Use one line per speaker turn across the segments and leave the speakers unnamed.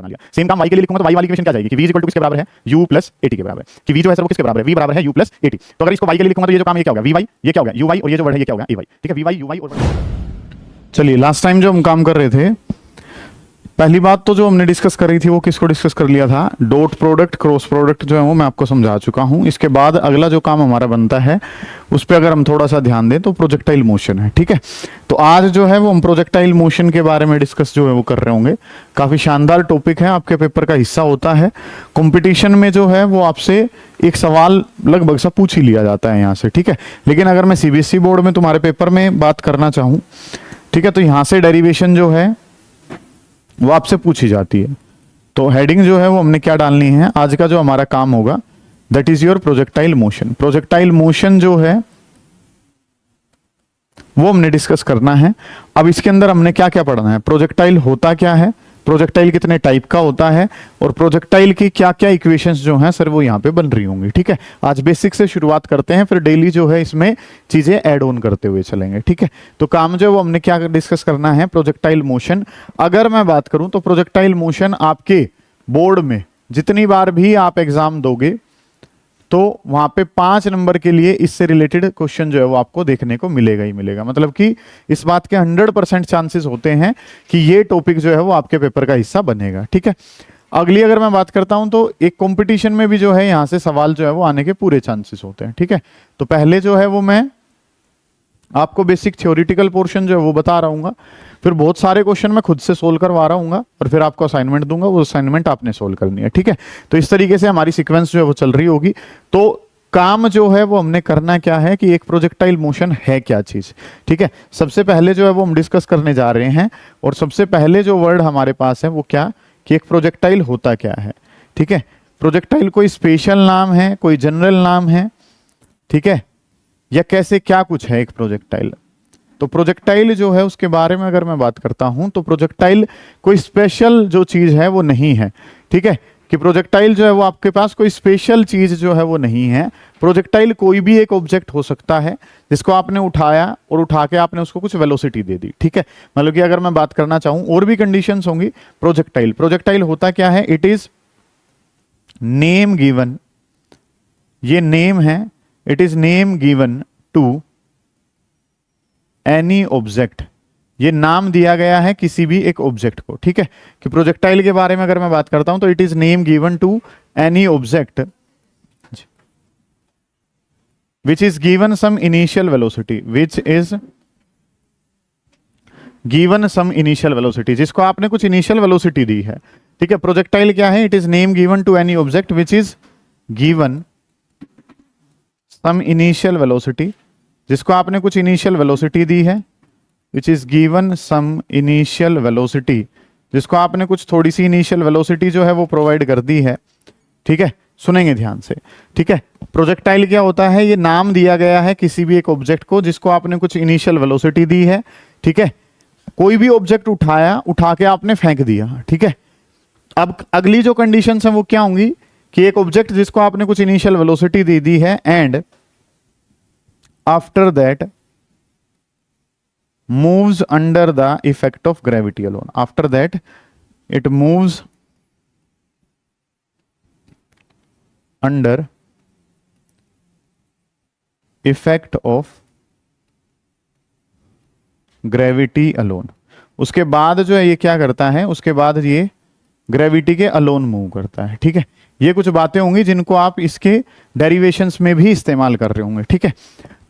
बना लिया। सेम काम y के लिए लिखूंगा तो y वाली इक्वेशन क्या जाएगी कि v इक्वल टू किसके बराबर है, u प्लस 80 के बराबर है, कि v जो है सर वो किसके बराबर है, v बराबर है u प्लस 80। तो अगर इसको y के लिए लिखूंगा तो ये जो काम ये क्या होगा, vy, ये क्या होगा uy, और ये जो वर्ड है ये क्या होगा ay। ठीक है, vy uy और
चलिए, लास्ट टाइम जो हम काम कर रहे थे, पहली बात तो जो हमने डिस्कस करी थी वो किसको डिस्कस कर लिया था, डॉट प्रोडक्ट क्रॉस प्रोडक्ट जो है वो मैं आपको समझा चुका हूं। इसके बाद अगला जो काम हमारा बनता है उस पर अगर हम थोड़ा सा ध्यान दें तो प्रोजेक्टाइल मोशन है। ठीक है, तो आज जो है वो हम प्रोजेक्टाइल मोशन के बारे में डिस्कस जो है वो कर रहे होंगे। काफी शानदार टॉपिक है, आपके पेपर का हिस्सा होता है। कंपटीशन में जो है वो आपसे एक सवाल लगभग सब पूछ ही लिया जाता है यहाँ से। ठीक है, लेकिन अगर मैं सीबीएसई बोर्ड में तुम्हारे पेपर में बात करना चाहूँ, ठीक है, तो यहाँ से डेरिवेशन जो है वो आपसे पूछी जाती है। तो हेडिंग जो है वो हमने क्या डालनी है, आज का जो हमारा काम होगा that is your projectile motion. Projectile motion जो है वो हमने डिस्कस करना है। अब इसके अंदर हमने क्या क्या पढ़ना है, प्रोजेक्टाइल होता क्या है, प्रोजेक्टाइल कितने टाइप का होता है, और प्रोजेक्टाइल की क्या क्या इक्वेशंस जो हैं सर वो यहाँ पे बन रही होंगी। ठीक है, आज बेसिक से शुरुआत करते हैं, फिर डेली जो है इसमें चीजें ऐड ऑन करते हुए चलेंगे। ठीक है, तो काम जो है वो हमने क्या डिस्कस करना है, प्रोजेक्टाइल मोशन। अगर मैं बात करूं तो प्रोजेक्टाइल मोशन आपके बोर्ड में जितनी बार भी आप एग्जाम दोगे तो वहां पे 5 नंबर के लिए इससे रिलेटेड क्वेश्चन जो है वो आपको देखने को मिलेगा ही मिलेगा। मतलब कि इस बात के 100% चांसेस होते हैं कि ये टॉपिक जो है वो आपके पेपर का हिस्सा बनेगा। ठीक है, अगली अगर मैं बात करता हूं तो एक कंपटीशन में भी जो है यहां से सवाल जो है वो आने के पूरे चांसेस होते हैं। ठीक है, तो पहले जो है वो मैं आपको बेसिक थ्योरेटिकल पोर्शन जो है वो बता रहा हूँ, फिर बहुत सारे क्वेश्चन मैं खुद से सोल्व करवा रहा हूँ और फिर आपको असाइनमेंट दूंगा, वो असाइनमेंट आपने सोल्व करनी है। ठीक है, तो इस तरीके से हमारी सीक्वेंस जो है वो चल रही होगी। तो काम जो है वो हमने करना क्या है कि एक प्रोजेक्टाइल मोशन है क्या चीज। ठीक है, सबसे पहले जो है वो हम डिस्कस करने जा रहे हैं, और सबसे पहले जो वर्ड हमारे पास है वो क्या कि एक प्रोजेक्टाइल होता क्या है। ठीक है, प्रोजेक्टाइल कोई स्पेशल नाम है, कोई जनरल नाम है, ठीक है, या कैसे क्या कुछ है एक प्रोजेक्टाइल। तो प्रोजेक्टाइल जो है उसके बारे में अगर मैं बात करता हूं तो प्रोजेक्टाइल कोई स्पेशल जो चीज है वो नहीं है। ठीक है, कि प्रोजेक्टाइल जो है वो आपके पास कोई स्पेशल चीज जो है वो नहीं है। प्रोजेक्टाइल कोई भी एक ऑब्जेक्ट हो सकता है जिसको आपने उठाया और उठा के आपने उसको कुछ वेलोसिटी दे दी। ठीक है, मतलब कि अगर मैं बात करना चाहूं और भी कंडीशंस होंगी। प्रोजेक्टाइल प्रोजेक्टाइल होता क्या है, इट इज नेम गिवन, ये नेम है, it is name given to any object, ये नाम दिया गया है किसी भी एक ऑब्जेक्ट को। ठीक है, कि प्रोजेक्टाइल के बारे में अगर मैं बात करता हूं तो it is name given to any object which is given some initial velocity, which is given some initial velocity, जिसको आपने कुछ इनिशियल वेलोसिटी दी है। ठीक है, प्रोजेक्टाइल क्या है, it is name given to any object which is given some initial velocity, जिसको आपने कुछ इनिशियल वेलोसिटी दी है, which is given some initial velocity, जिसको आपने कुछ थोड़ी सी इनिशियल वेलोसिटी जो है वो प्रोवाइड कर दी है। ठीक है, सुनेंगे ध्यान से। ठीक है, प्रोजेक्टाइल क्या होता है, ये नाम दिया गया है किसी भी एक ऑब्जेक्ट को जिसको आपने कुछ इनिशियल वेलोसिटी दी है। ठीक है, कोई भी ऑब्जेक्ट उठाया, उठा के आपने फेंक दिया। ठीक है, अब अगली जो कंडीशंस हैं वो क्या होंगी कि एक ऑब्जेक्ट जिसको आपने कुछ इनिशियल वेलोसिटी दे दी है and after that moves under the effect of gravity alone, after that it moves under effect of gravity alone। उसके बाद जो है ये क्या करता है, उसके बाद ये ग्रेविटी के अलोन मूव करता है। ठीक है, ये कुछ बातें होंगी जिनको आप इसके डेरिवेशंस में भी इस्तेमाल कर रहे होंगे। ठीक है,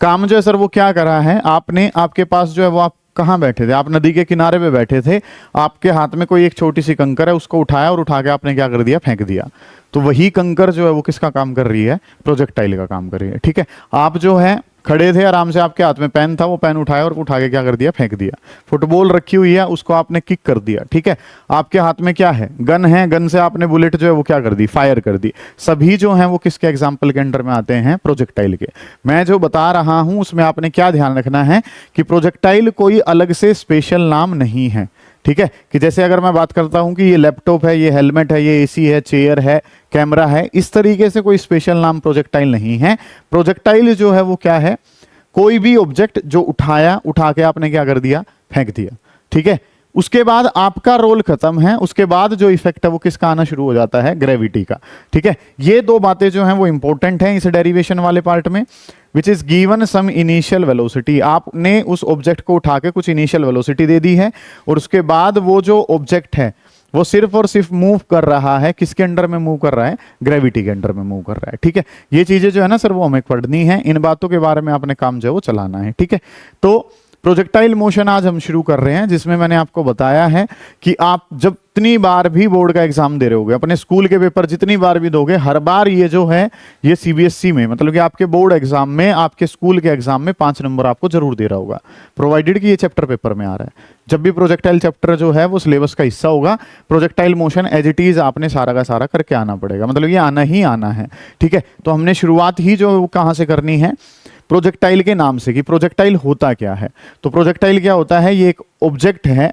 काम जो है सर वो क्या करा है, आपने आपके पास जो है वो आप कहाँ बैठे थे, आप नदी के किनारे पे बैठे थे, आपके हाथ में कोई एक छोटी सी कंकर है, उसको उठाया और उठा के आपने क्या कर दिया, फेंक दिया। तो वही कंकर जो है वो किसका काम कर रही है, प्रोजेक्टाइल का काम कर रही है। ठीक है, आप जो है खड़े थे आराम से, आपके हाथ में पेन था, वो पेन उठाया और उठा के क्या कर दिया, फेंक दिया। फुटबॉल रखी हुई है, उसको आपने किक कर दिया। ठीक है, आपके हाथ में क्या है, गन है, गन से आपने बुलेट जो है वो क्या कर दी, फायर कर दी। सभी जो हैं वो किसके एग्जाम्पल के अंडर में आते हैं, प्रोजेक्टाइल के। मैं जो बता रहा हूं उसमें आपने क्या ध्यान रखना है कि प्रोजेक्टाइल कोई अलग से स्पेशल नाम नहीं है। ठीक है, कि जैसे अगर मैं बात करता हूं कि ये लैपटॉप है, ये हेलमेट है, ये एसी है, चेयर है, कैमरा है, इस तरीके से कोई स्पेशल नाम प्रोजेक्टाइल नहीं है। प्रोजेक्टाइल जो है वो क्या है, कोई भी ऑब्जेक्ट जो उठाया, उठा के आपने क्या कर दिया, फेंक दिया। ठीक है, उसके बाद आपका रोल खत्म है, उसके बाद जो इफेक्ट है वो किसका आना शुरू हो जाता है, ग्रेविटी का। ठीक है, ये दो बातें जो हैं वो इंपॉर्टेंट हैं इस डेरिवेशन वाले पार्ट में। Which is given some initial velocity, आपने उस ऑब्जेक्ट को उठा के कुछ इनिशियल वेलोसिटी दे दी है, और उसके बाद वो जो ऑब्जेक्ट है वो सिर्फ और सिर्फ मूव कर रहा है, किसके अंडर में मूव कर रहा है, ग्रेविटी के अंडर में मूव कर रहा है। ठीक है, ये चीजें जो है ना सर वो हमें पढ़नी है, इन बातों के बारे में आपने काम जो है वो चलाना है। ठीक है, तो प्रोजेक्टाइल मोशन आज हम शुरू कर रहे हैं, जिसमें मैंने आपको बताया है कि आप जब जितनी बार भी बोर्ड का एग्जाम दे रहे होगे, अपने स्कूल के पेपर जितनी बार भी दोगे, हर बार ये जो है ये सीबीएसई में, मतलब कि आपके बोर्ड एग्जाम में, आपके स्कूल के एग्जाम में 5 नंबर आपको जरूर दे रहा होगा, प्रोवाइडेड कि ये चैप्टर पेपर में आ रहा है। जब भी प्रोजेक्टाइल चैप्टर जो है वो सिलेबस का हिस्सा होगा, projectile motion as it is आपने सारा का सारा करके आना पड़ेगा, मतलब ये आना ही आना है। ठीक है, तो हमने शुरुआत ही जो कहाँ से करनी है, प्रोजेक्टाइल के नाम से, कि प्रोजेक्टाइल होता क्या है। तो प्रोजेक्टाइल क्या होता है, ये एक ऑब्जेक्ट है।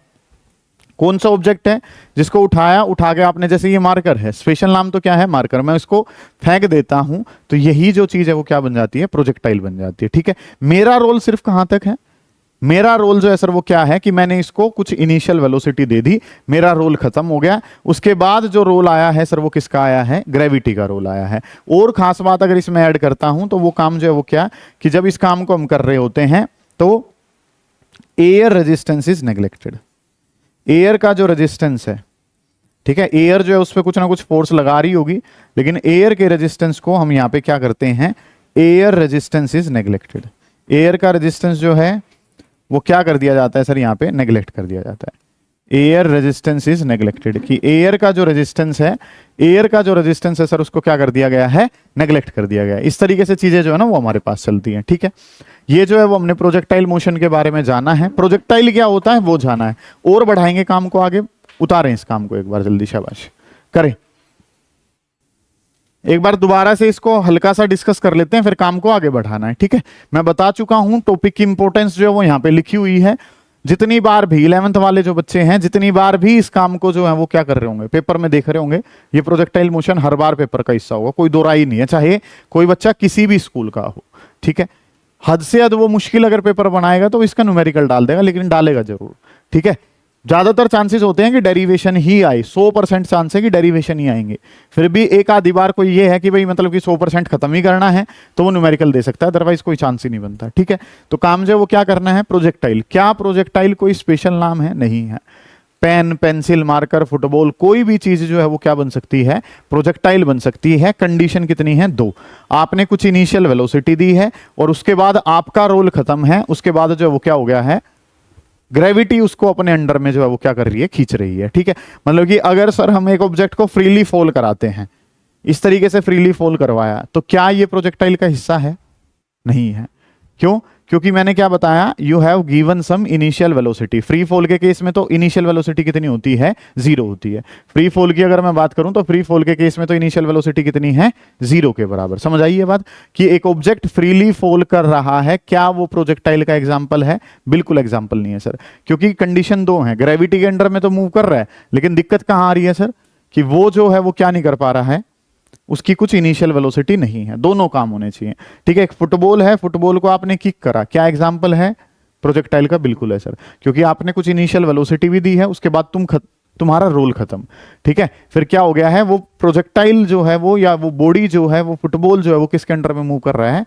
कौन सा ऑब्जेक्ट है, जिसको उठा के आपने, जैसे ये मार्कर है, स्पेशल नाम तो क्या है, मार्कर, मैं इसको फेंक देता हूं तो यही जो चीज है वो क्या बन जाती है, प्रोजेक्टाइल बन जाती है। ठीक है, मेरा रोल सिर्फ कहां तक है, मेरा रोल जो है सर वो क्या है कि मैंने इसको कुछ इनिशियल वेलोसिटी दे दी, मेरा रोल खत्म हो गया। उसके बाद जो रोल आया है सर वो किसका आया है, ग्रेविटी का रोल आया है। और खास बात अगर इसमें ऐड करता हूं तो वो काम जो है वो क्या, कि जब इस काम को हम कर रहे होते हैं तो air resistance is neglected. Air का जो रेजिस्टेंस है, ठीक है, एयर जो है उस पर कुछ ना कुछ फोर्स लगा रही होगी, लेकिन एयर के रेजिस्टेंस को हम यहां पे क्या करते हैं, air resistance is neglected. Air का रेजिस्टेंस जो है वो क्या कर दिया जाता है सर, यहां पे नेग्लेक्ट कर दिया जाता है। एयर रेजिस्टेंस इज नेग्लेक्टेड, कि एयर का जो रेजिस्टेंस है, एयर का जो रेजिस्टेंस है सर उसको क्या कर दिया गया है, नेग्लेक्ट कर दिया गया है। इस तरीके से चीजें जो है ना वो हमारे पास चलती हैं। ठीक है, ये जो है वो हमने प्रोजेक्टाइल मोशन के बारे में जाना है, प्रोजेक्टाइल क्या होता है वो जाना है, और बढ़ाएंगे काम को आगे, उतारें इस काम को एक बार जल्दी, शाबाश करें। एक बार दोबारा से इसको हल्का सा डिस्कस कर लेते हैं, फिर काम को आगे बढ़ाना है। ठीक है, मैं बता चुका हूं टॉपिक की इंपॉर्टेंस जो है वो यहां पे लिखी हुई है। जितनी बार भी 11th वाले जो बच्चे हैं, जितनी बार भी इस काम को जो है वो क्या कर रहे होंगे, पेपर में देख रहे होंगे, ये प्रोजेक्टाइल मोशन हर बार पेपर का हिस्सा होगा, कोई दो राय नहीं है, चाहे कोई बच्चा किसी भी स्कूल का हो। ठीक है, हद से हद वो मुश्किल अगर पेपर बनाएगा तो इसका न्यूमेरिकल डाल देगा, लेकिन डालेगा जरूर। ठीक है, ज्यादातर चांसेस होते हैं कि डेरिवेशन ही आए, 100% चांस है कि डेरिवेशन ही आएंगे। फिर भी एक आधी बार कोई ये है कि भाई मतलब कि 100% खत्म ही करना है तो वो न्यूमेरिकल दे सकता है, अदरवाइज कोई चांस ही नहीं बनता। ठीक है, तो काम जो है वो क्या करना है, प्रोजेक्टाइल। क्या प्रोजेक्टाइल कोई स्पेशल नाम है, नहीं है। पेन, पेंसिल, मार्कर, फुटबॉल, कोई भी चीज जो है वो क्या बन सकती है, प्रोजेक्टाइल बन सकती है। कंडीशन कितनी है, 2। आपने कुछ इनिशियल वेलोसिटी दी है और उसके बाद आपका रोल खत्म है, उसके बाद जो है वो क्या हो गया है, ग्रेविटी उसको अपने अंडर में जो है वो क्या कर रही है, खींच रही है। ठीक है, मतलब कि अगर सर हम एक ऑब्जेक्ट को फ्रीली फॉल कराते हैं, इस तरीके से फ्रीली फॉल करवाया, तो क्या ये प्रोजेक्टाइल का हिस्सा है, नहीं है। क्यों, क्योंकि मैंने क्या बताया, you have given some initial velocity. Free fall के केस में तो इनिशियल वेलोसिटी कितनी होती है, 0 होती है। फ्री फॉल की अगर मैं बात करूं तो फ्री फॉल के केस में तो इनिशियल वेलोसिटी कितनी है, 0 के बराबर। समझ आई ये बात, कि एक ऑब्जेक्ट फ्रीली फॉल कर रहा है, क्या वो प्रोजेक्टाइल का एग्जाम्पल है, बिल्कुल एग्जाम्पल नहीं है सर, क्योंकि कंडीशन 2 है। ग्रेविटी के अंडर में तो मूव कर रहा है, लेकिन दिक्कत कहां आ रही है सर, कि वो जो है वो क्या नहीं कर पा रहा है, उसकी कुछ इनिशियल वेलोसिटी नहीं है। दोनों काम होने चाहिए। ठीक है, एक फुटबॉल है, फुटबॉल को आपने किक करा, क्या एग्जांपल है प्रोजेक्टाइल का, बिल्कुल है सर, क्योंकि आपने कुछ इनिशियल वेलोसिटी भी दी है, उसके बाद तुम्हारा रोल खत्म। ठीक है, फिर क्या हो गया है, वो प्रोजेक्टाइल जो है वो, या वो बॉडी जो है, वो फुटबॉल जो है वो किसके अंडर में मूव कर रहा है,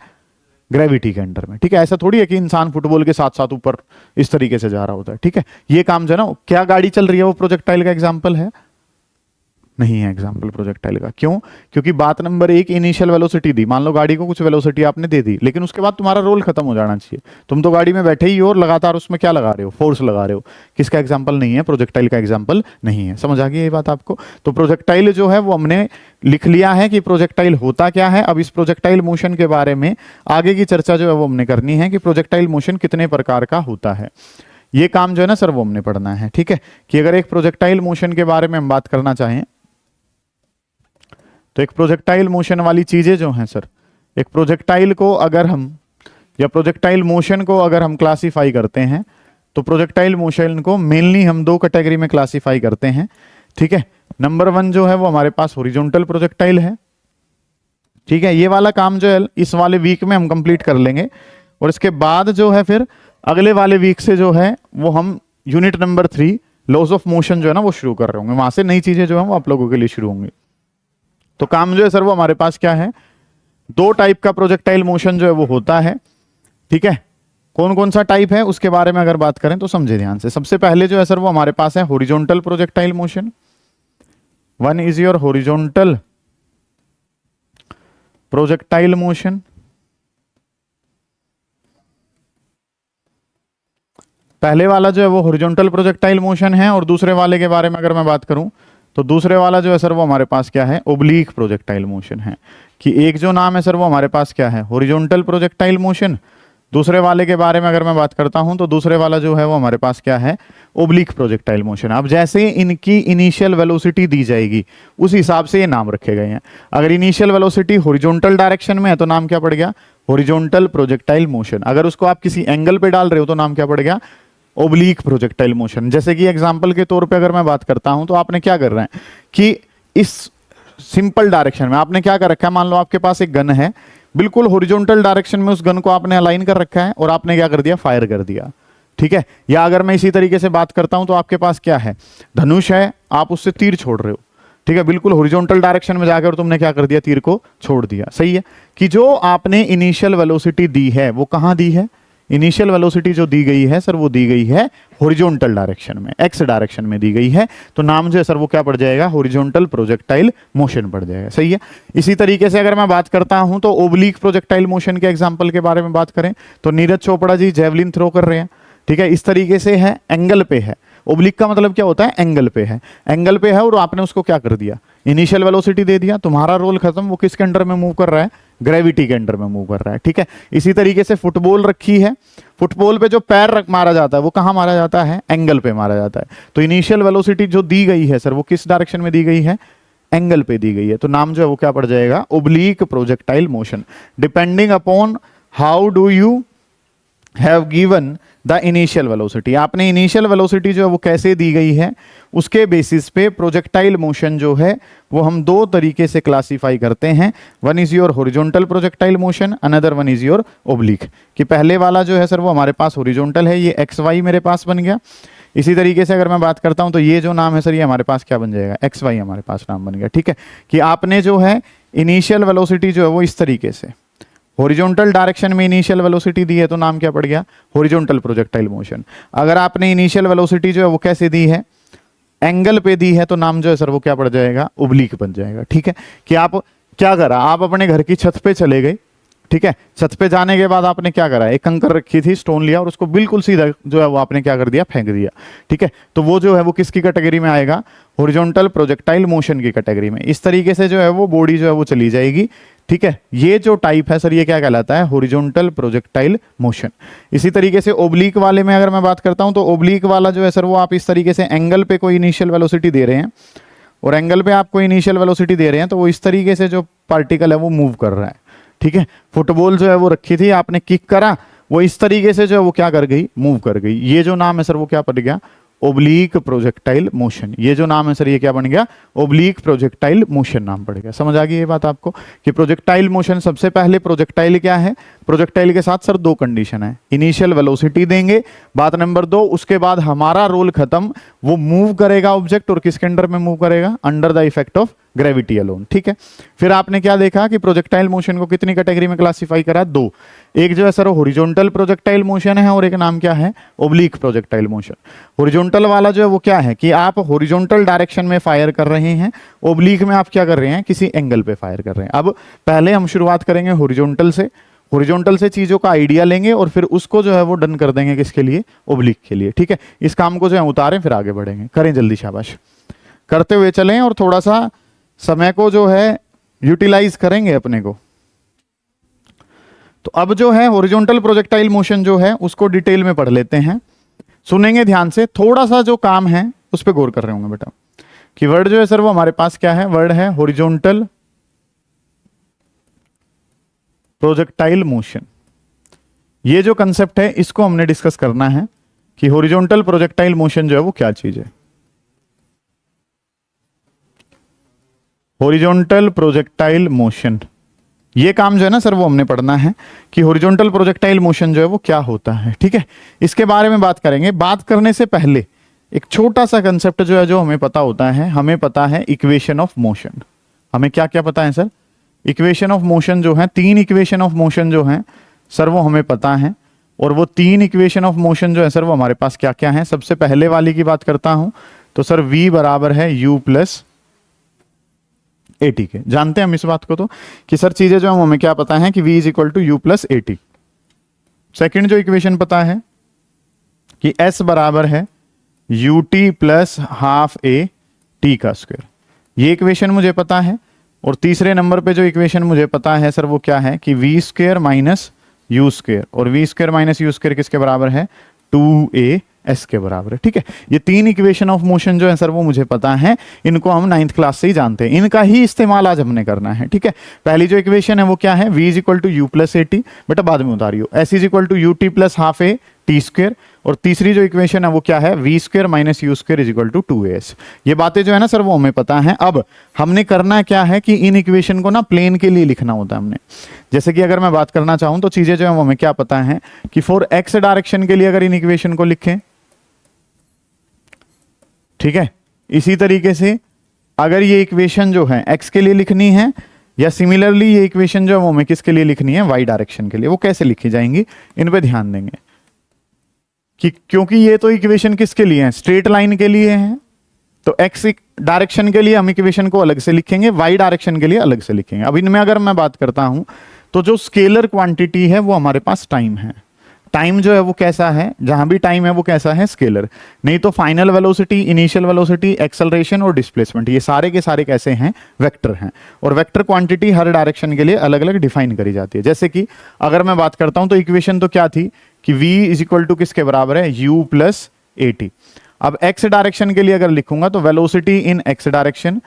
ग्रेविटी के अंडर में। ठीक है, ऐसा थोड़ी है कि इंसान फुटबॉल के साथ साथ ऊपर इस तरीके से जा रहा होता है। ठीक है, ये काम जो है ना, क्या गाड़ी चल रही है वो प्रोजेक्टाइल का एग्जाम्पल है, नहीं है एग्जाम्पल प्रोजेक्टाइल का। क्यों, क्योंकि बात नंबर 1 इनिशियल वेलोसिटी दी, मान लो गाड़ी को कुछ वेलोसिटी आपने दे दी, लेकिन उसके बाद तुम्हारा रोल खत्म हो जाना चाहिए। तुम तो गाड़ी में बैठे ही हो और लगातार उसमें क्या लगा रहे हो, फोर्स लगा रहे हो, किसका एग्जाम्पल नहीं है, प्रोजेक्टाइल का एग्जाम्पल नहीं है। समझ आ गई ये बात आपको। तो प्रोजेक्टाइल जो है वो हमने लिख लिया है कि प्रोजेक्टाइल होता क्या है। अब इस प्रोजेक्टाइल मोशन के बारे में आगे की चर्चा जो है वो हमने करनी है, कि प्रोजेक्टाइल मोशन कितने प्रकार का होता है। ये काम जो है ना सर वो हमने पढ़ना है। ठीक है, कि अगर एक प्रोजेक्टाइल मोशन के बारे में हम बात करना चाहें तो एक प्रोजेक्टाइल मोशन वाली चीजें जो हैं सर, एक प्रोजेक्टाइल को अगर हम, या प्रोजेक्टाइल मोशन को अगर हम क्लासिफाई करते हैं, तो प्रोजेक्टाइल मोशन को मेनली हम 2 कैटेगरी में क्लासिफाई करते हैं। ठीक है, नंबर 1 जो है वो हमारे पास हॉरिजॉन्टल प्रोजेक्टाइल है। ठीक है, ये वाला काम जो है इस वाले वीक में हम कंप्लीट कर लेंगे, और इसके बाद जो है फिर अगले वाले वीक से जो है वो हम unit number 3 laws of motion जो है ना वो शुरू कर रहे होंगे, वहां से नई चीजें जो है वो आप लोगों के लिए शुरू होंगी। तो काम जो है सर वो हमारे पास क्या है, दो टाइप का प्रोजेक्टाइल मोशन जो है वो होता है, ठीक है। कौन कौन सा टाइप है उसके बारे में अगर बात करें तो समझे ध्यान से। सबसे पहले जो है सर वो हमारे पास है horizontal projectile motion. One is your horizontal projectile motion. पहले वाला जो है वो हॉरिजॉन्टल प्रोजेक्टाइल मोशन है, और दूसरे वाले के बारे में अगर मैं बात करूं तो दूसरे वाला जो है सर वो हमारे पास क्या है, ओब्लीक प्रोजेक्टाइल मोशन है। कि एक जो नाम है सर वो हमारे पास क्या है, हॉरिजॉन्टल प्रोजेक्टाइल मोशन। दूसरे वाले के बारे में अगर मैं बात करता हूं तो दूसरे वाला जो है वो हमारे पास क्या है, ओब्लीक प्रोजेक्टाइल मोशन। अब जैसे इनकी इनिशियल वेलोसिटी दी जाएगी उस हिसाब से ये नाम रखे गए हैं। अगर इनिशियल वेलोसिटी हॉरिजॉन्टल डायरेक्शन में है तो नाम क्या पड़ गया, हॉरिजॉन्टल प्रोजेक्टाइल मोशन। अगर उसको आप किसी एंगल पे डाल रहे हो तो नाम क्या पड़ गया, ओब्लीक प्रोजेक्टाइल मोशन। जैसे कि एग्जांपल के तौर पे अगर मैं बात करता हूं तो आपने क्या कर रहे हैं कि इस सिंपल डायरेक्शन में आपने क्या कर रखा है, मान लो आपके पास एक गन है, बिल्कुल हॉरिजॉन्टल डायरेक्शन में उस गन को आपने अलाइन कर रखा है और आपने क्या कर दिया, फायर कर दिया, ठीक है। या अगर मैं इसी तरीके से बात करता हूं तो आपके पास क्या है, धनुष है, आप उससे तीर छोड़ रहे हो, ठीक है, बिल्कुल हॉरिजॉन्टल डायरेक्शन में जाकर तुमने क्या कर दिया, तीर को छोड़ दिया। सही है कि जो आपने इनिशियल वेलोसिटी दी है वो कहां दी है, इनिशियल वेलोसिटी जो दी गई है सर वो दी गई है हॉरिजॉन्टल डायरेक्शन में, एक्स डायरेक्शन में दी गई है, तो नाम जो है सर वो क्या पड़ जाएगा, हॉरिजॉन्टल प्रोजेक्टाइल मोशन पड़ जाएगा। सही है। इसी तरीके से अगर मैं बात करता हूं तो ओब्लीक प्रोजेक्टाइल मोशन के एग्जांपल के बारे में बात करें तो नीरज चोपड़ा जी जेवलिन थ्रो कर रहे हैं, ठीक है, इस तरीके से है, एंगल पे है। ओब्लिक का मतलब क्या होता है, एंगल पे है, एंगल पे है और आपने उसको क्या कर दिया, इनिशियल वेलोसिटी दे दिया, तुम्हारा रोल खत्म। वो किसके अंडर में मूव कर रहा है, ग्रेविटी के अंडर में मूव कर रहा है, ठीक है। इसी तरीके से फुटबॉल रखी है, फुटबॉल पे जो पैर मारा जाता है वो कहां मारा जाता है, एंगल पे मारा जाता है। तो इनिशियल वेलोसिटी जो दी गई है सर वो किस डायरेक्शन में दी गई है, एंगल पे दी गई है, तो नाम जो है वो क्या पड़ जाएगा, oblique projectile motion. Depending upon how do you have given the initial velocity, आपने इनिशियल वेलोसिटी जो है वो कैसे दी गई है उसके बेसिस पे प्रोजेक्टाइल मोशन जो है वो हम दो तरीके से क्लासिफाई करते हैं। One is your horizontal projectile motion, another one is your oblique. कि पहले वाला जो है सर वो हमारे पास हॉरिजॉन्टल है, ये एक्स वाई मेरे पास बन गया। इसी तरीके से अगर मैं बात करता हूं तो ये जो नाम है सर ये हमारे पास क्या बन जाएगा, एक्स वाई हमारे पास नाम बन गया, ठीक है। कि आपने जो है इनिशियल वेलोसिटी जो है वो इस तरीके से हॉरिजॉन्टल डायरेक्शन में इनिशियल वेलोसिटी दी है तो नाम क्या पड़ गया, हॉरिजॉन्टल प्रोजेक्टाइल मोशन। अगर आपने इनिशियल वेलोसिटी जो है वो कैसे दी है, एंगल पे दी है, तो नाम जो है सर वो क्या पड़ जाएगा, ओब्लिक बन जाएगा, ठीक है। कि आप क्या करा, आप अपने घर की छत पे चले गए, ठीक है, छत पे जाने के बाद आपने क्या करा, एक कंकर रखी थी, स्टोन लिया और उसको बिल्कुल सीधा जो है वो आपने क्या कर दिया, फेंक दिया, ठीक है। तो वो जो है वो किसकी कैटेगरी में आएगा, हॉरिजॉन्टल प्रोजेक्टाइल मोशन की कैटेगरी में। इस तरीके से जो है वो बॉडी जो है वो चली जाएगी, ठीक है। ये जो टाइप है सर ये क्या कहलाता है, हॉरिजॉन्टल प्रोजेक्टाइल मोशन। इसी तरीके से ओब्लिक वाले में अगर मैं बात करता हूं तो ओब्लिक वाला जो है सर वो आप इस तरीके से एंगल पे कोई इनिशियल वेलोसिटी दे रहे हैं और एंगल पे आप कोई इनिशियल वेलोसिटी दे रहे हैं तो वो इस तरीके से जो पार्टिकल है वो मूव कर रहा है, ठीक है। फुटबॉल जो है वो रखी थी, आपने किक करा, वो इस तरीके से जो है वो क्या कर गई, मूव कर गई। ये जो नाम है सर वो क्या पड़ गया, ओब्लिक प्रोजेक्टाइल मोशन। ये जो नाम है सर ये क्या बन गया, ओब्लिक प्रोजेक्टाइल मोशन नाम पड़ गया। समझ आ गई ये बात आपको कि प्रोजेक्टाइल मोशन, सबसे पहले प्रोजेक्टाइल क्या है, प्रोजेक्टाइल के साथ सर दो कंडीशन है, इनिशियल वेलोसिटी देंगे, बात नंबर दो, उसके बाद हमारा रोल खत्म, वो मूव करेगा ऑब्जेक्ट और किसके अंडर में मूव करेगा, under the effect of gravity alone, ठीक है। फिर आपने क्या देखा कि प्रोजेक्टाइल मोशन को कितनी कैटेगरी में क्लासिफाई करा, दो। एक जो है सर हॉरिजॉन्टल प्रोजेक्टाइल मोशन है और एक नाम क्या है, ओब्लिक प्रोजेक्टाइल मोशन। हॉरिजॉन्टल वाला जो है वो क्या है कि आप हॉरिजॉन्टल डायरेक्शन में फायर कर रहे हैं, ओब्लिक में आप क्या कर रहे हैं, किसी एंगल पे फायर कर रहे हैं। अब पहले हम शुरुआत करेंगे हॉरिजॉन्टल से, हॉरिजॉन्टल से चीजों का आइडिया लेंगे और फिर उसको जो है वो डन कर देंगे किसके लिए, ओब्लिक के लिए, ठीक है। इस काम को जो है उतारें फिर आगे बढ़ेंगे, करें जल्दी, शाबाश, करते हुए चलें और थोड़ा सा समय को जो है यूटिलाइज करेंगे अपने को। तो अब जो है हॉरिजॉन्टल प्रोजेक्टाइल मोशन जो है उसको डिटेल में पढ़ लेते हैं, सुनेंगे ध्यान से, थोड़ा सा जो काम है उस पर गौर कर रहे होंगे बेटा। कि वर्ड जो है सर वो हमारे पास क्या है, वर्ड है हॉरिजॉन्टल प्रोजेक्टाइल मोशन। ये जो कंसेप्ट है इसको हमने डिस्कस करना है कि हॉरिजॉन्टल प्रोजेक्टाइल मोशन जो है वो क्या चीज है। हॉरिजॉन्टल प्रोजेक्टाइल मोशन, ये काम जो है ना सर वो हमने पढ़ना है कि हॉरिजॉन्टल प्रोजेक्टाइल मोशन जो है वो क्या होता है, ठीक है। इसके बारे में बात करेंगे। बात करने से पहले एक छोटा सा कंसेप्ट जो है जो हमें पता होता है, हमें पता है इक्वेशन ऑफ मोशन। हमें क्या क्या पता है सर? इक्वेशन ऑफ मोशन जो है, 3 इक्वेशन ऑफ मोशन जो है सर वो हमें पता है। और वो 3 इक्वेशन ऑफ मोशन जो है सर वो हमारे पास क्या क्या है? सबसे पहले वाली की बात करता हूं तो सर v बराबर है u प्लस ए टी के। जानते हैं हम इस बात को तो कि सर चीजें जो हमें क्या पता है कि v is equal to u plus a t. Second जो इक्वेशन पता है कि s बराबर है यू टी प्लस हाफ ए टी का स्क्वायर, ये इक्वेशन मुझे पता है। और तीसरे नंबर पे जो इक्वेशन मुझे पता है सर वो क्या है कि we square minus you square, और V square minus you square किसके बराबर है? 2a s के बराबर है। ठीक है, ये 3 इक्वेशन ऑफ मोशन जो है सर वो मुझे पता है, इनको हम 9th क्लास से ही जानते हैं, इनका ही इस्तेमाल आज हमने करना है। ठीक है, पहली जो इक्वेशन है वो क्या है? v is equal to u plus a t, बेटा बाद में उतारियो, s is equal to u T plus half A T square. और तीसरी जो इक्वेशन है वो क्या है? V square minus you square is equal to 2as। ये बातें जो है ना सर वो हमें पता है। अब हमने करना क्या है कि इन इक्वेशन को ना प्लेन के लिए लिखना होता है हमने। जैसे कि अगर मैं बात करना चाहूं तो चीजें जो है वो हमें क्या पता है कि फॉर एक्स डायरेक्शन के लिए अगर इन इक्वेशन को लिखें, ठीक है, इसी तरीके से अगर ये इक्वेशन जो है x के लिए लिखनी है, या सिमिलरली ये इक्वेशन जो है वो हमें किसके लिए लिखनी है? y डायरेक्शन के लिए। वो कैसे लिखी जाएंगी इन पे ध्यान देंगे कि क्योंकि ये तो इक्वेशन किसके लिए है? स्ट्रेट लाइन के लिए है, तो x डायरेक्शन के लिए हम इक्वेशन को अलग से लिखेंगे, y डायरेक्शन के लिए अलग से लिखेंगे। अब इनमें अगर मैं बात करता हूं तो जो स्केलर क्वांटिटी है वो हमारे पास टाइम है। टाइम जो है वो कैसा है? जहां भी टाइम है वो कैसा है? स्केलर। नहीं तो final velocity, initial velocity, acceleration और डिस्प्लेसमेंट, ये सारे के सारे कैसे हैं? वेक्टर हैं। और वेक्टर क्वांटिटी हर डायरेक्शन के लिए अलग अलग डिफाइन करी जाती है। जैसे कि अगर मैं बात करता हूं तो इक्वेशन तो क्या थी कि v इज इक्वल टू किसके बराबर है? u plus a T. अब x डायरेक्शन के लिए अगर लिखूंगा तो वेलोसिटी इन x डायरेक्शन,